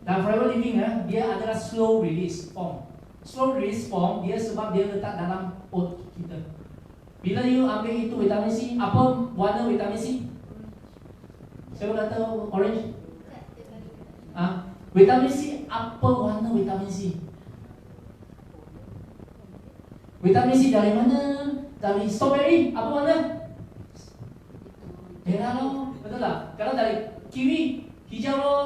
Dan Forever Living dia adalah slow release form. Slow release form dia sebab dia letak dalam oat kita. Bila you ambil itu vitamin C, apa warna vitamin C? Siapa dah tahu orange? Vitamin C, apa warna vitamin C? Vitamin C dari mana? Dari strawberry, apa warna? Merah loh, betul tak? Kalau dari kiwi, hijau loh.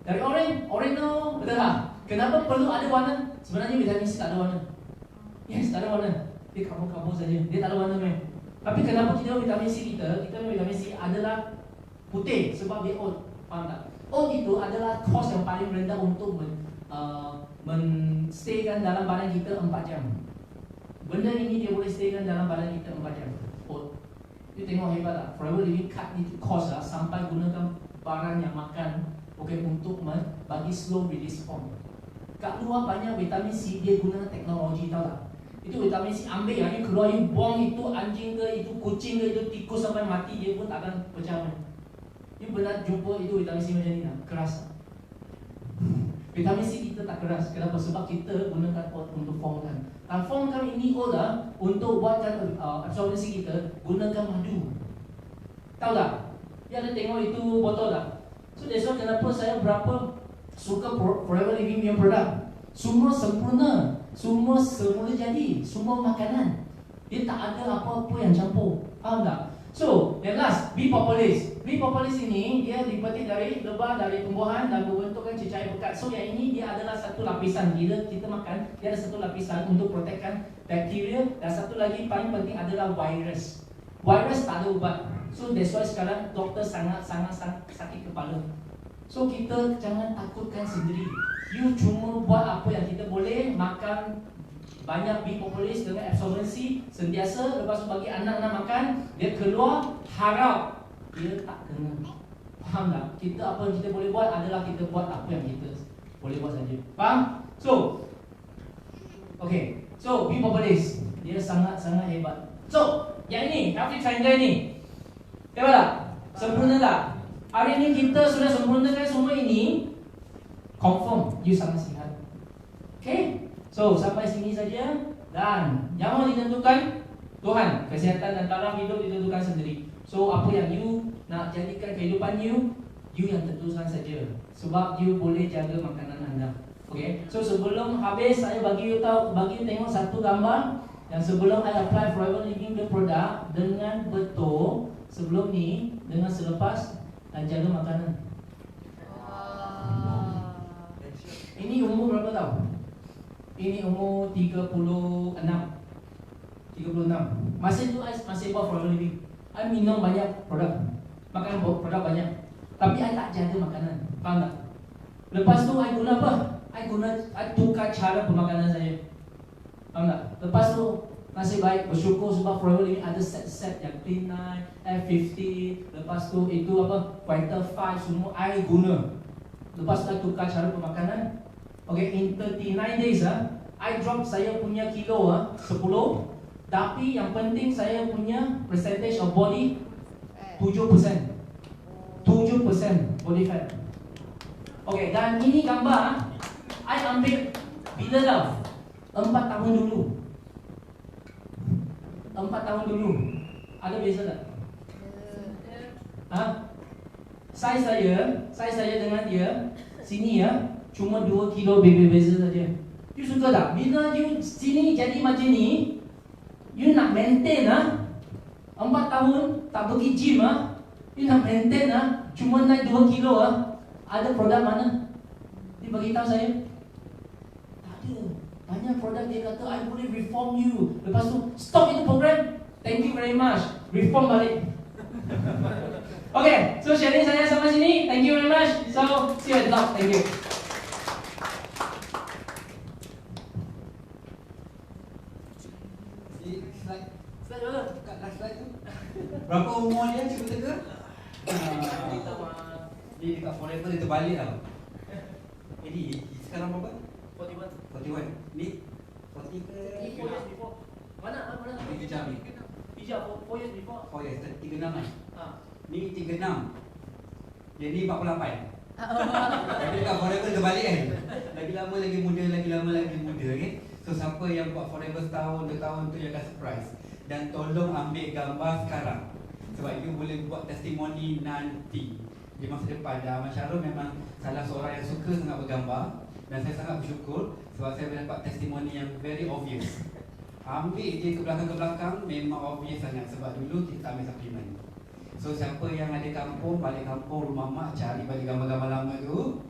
Dari orange loh, betul tak? Kenapa perlu ada warna? Sebenarnya vitamin C tak ada warna. Yes, tak ada warna. Dia kabur-kabur saja, dia tak ada warna meh. Tapi kenapa kita vitamin C kita vitamin C adalah putih sebab dia oat. Faham tak? Oat itu adalah kos yang paling rendah untuk men-staykan dalam badan kita 4 jam. Benda ini dia boleh staykan dalam badan kita 4 jam. Oat. You tengok hebat tak? Forever Living cut itu kos sampai gunakan barang yang makan untuk bagi slow release form. Kat luar banyak vitamin C dia guna teknologi, tahu tak? Itu vitamin C ambil you keluar, you buang itu anjing ke, itu kucing ke, itu tikus sampai mati dia pun tak akan pecah. You pernah jumpa itu vitamin C macam ni tak? Keras. Vitamin C kita tak keras. Kenapa? Sebab kita gunakan oat untuk formkan. Dan formkan ini oat untuk buatkan absorbensi kita, gunakan madu. Tahu tak? Dia ada tengok itu botol tak? So that's why kenapa saya berapa suka Forever Living punya produk. Semua sempurna, semua semula jadi, semua makanan. Dia tak ada apa-apa yang campur. Faham tak? So, yang last, bee propolis. Bee propolis ini dia dipetik dari lebah, dari tumbuhan dan membentukkan cecair pekat. So, yang ini dia adalah satu lapisan. Bila kita makan, dia ada satu lapisan untuk protekkan bakteria. Dan satu lagi paling penting adalah virus. Virus tak ada ubat. So, that's why sekarang doktor sangat sakit kepala. So, kita jangan takutkan sendiri. You cuma buat apa yang kita boleh, makan banyak bee propolis dengan absorbensi sentiasa. Lepas tu bagi anak-anak makan, dia keluar, harap dia tak kena. Faham tak? Kita apa yang kita boleh buat adalah kita buat apa yang kita boleh buat saja. Faham? So, okay. So, bee propolis dia sangat-sangat hebat. So, yang ini, healthy triangle ni, hebat tak? Sempurna tak? Hari ini kita sudah sempurnakan semua ini. Confirm you sangat sihat. Okay? So, sampai sini saja. Dan yang mau ditentukan Tuhan. Kesihatan dan taraf hidup ditentukan sendiri. So, apa yang you nak jadikan kehidupan you yang tentukan saja. Sebab you boleh jaga makanan anda. Okay? So, sebelum habis saya bagi you tengok satu gambar. Yang sebelum I apply Forever Living the product dengan betul. Sebelum ni dengan selepas dan jaga makanan. Ini umur berapa tahun? Ini umur 36. Masih tu masih buat Forever Living. I minum banyak produk. Makan produk banyak. Tapi I tak jaga makanan. Faham tak? Lepas tu I guna apa? I tukar cara pemakanan saya. Faham tak? Lepas tu nasib baik bersyukur sebab Forever Living ada set-set yang Clean 9, F50. Lepas tu itu apa? Vital 5 semua I guna. Lepas tu I tukar cara pemakanan. Okay, in 39 days I drop saya punya kilo 10. Tapi yang penting saya punya percentage of body 7%. 7% body fat. Okay, dan ini gambar I ambil bila dah 4 tahun dulu. 4 tahun dulu. Ada beza tak? Ha? Saiz saya dengan dia sini ya, cuma 2 kilo beza saja. You suka tak? Bila you sini jadi macam ni, you nak maintain 4 tahun tak pergi gym you nak maintain cuma naik 2 kilo ada produk mana? Dia beritahu saya. Tak ada. Banyak produk dia kata I boleh reform you. Lepas tu stop itu program. Thank you very much. Reform balik. Okay, so sharing saya sampai sini. Thank you very much. So see you at the top. Thank you. Slide. Slide dulu. Kat last slide tu. Berapa umur dia cuba teka? Dia dekat forever dia terbalik tau. Jadi sekarang berapa? 41. 41. Ni 40 ke? 4 years before. Mana? Ni kejap ni. Hijab 4 years before. 4 years, 36 kan? Ha. Ni 36. Yang ni 48. Jadi dekat forever terbalik kan? Lagi lama lagi muda, lagi lama lagi muda kan? So siapa yang buat forever setahun, 2 tahun tu yang akan surprise. Dan tolong ambil gambar sekarang. Sebab you boleh buat testimoni nanti. Di masa depan, Ahmad Syarul memang salah seorang yang suka sangat bergambar. Dan saya sangat bersyukur sebab saya boleh dapat testimoni yang very obvious. Ambil dia ke belakang memang obvious sangat. Sebab dulu kita ambil suplemen. So siapa yang ada kampung, balik kampung rumah mak, cari balik gambar-gambar lama tu.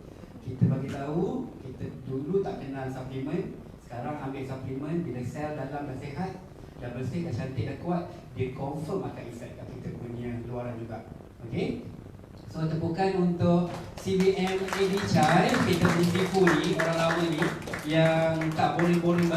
Kita bagi tahu, kita dulu tak kenal suplemen. Sekarang ambil suplemen, bila sel dalam dah sihat, dah bersih, dah cantik, dah kuat, dia confirm akan efek kat kita punya luaran juga. Okay? So tepukan untuk CBM AD Chai, kita punya tipu ni, orang lama ni, yang tak boring-boring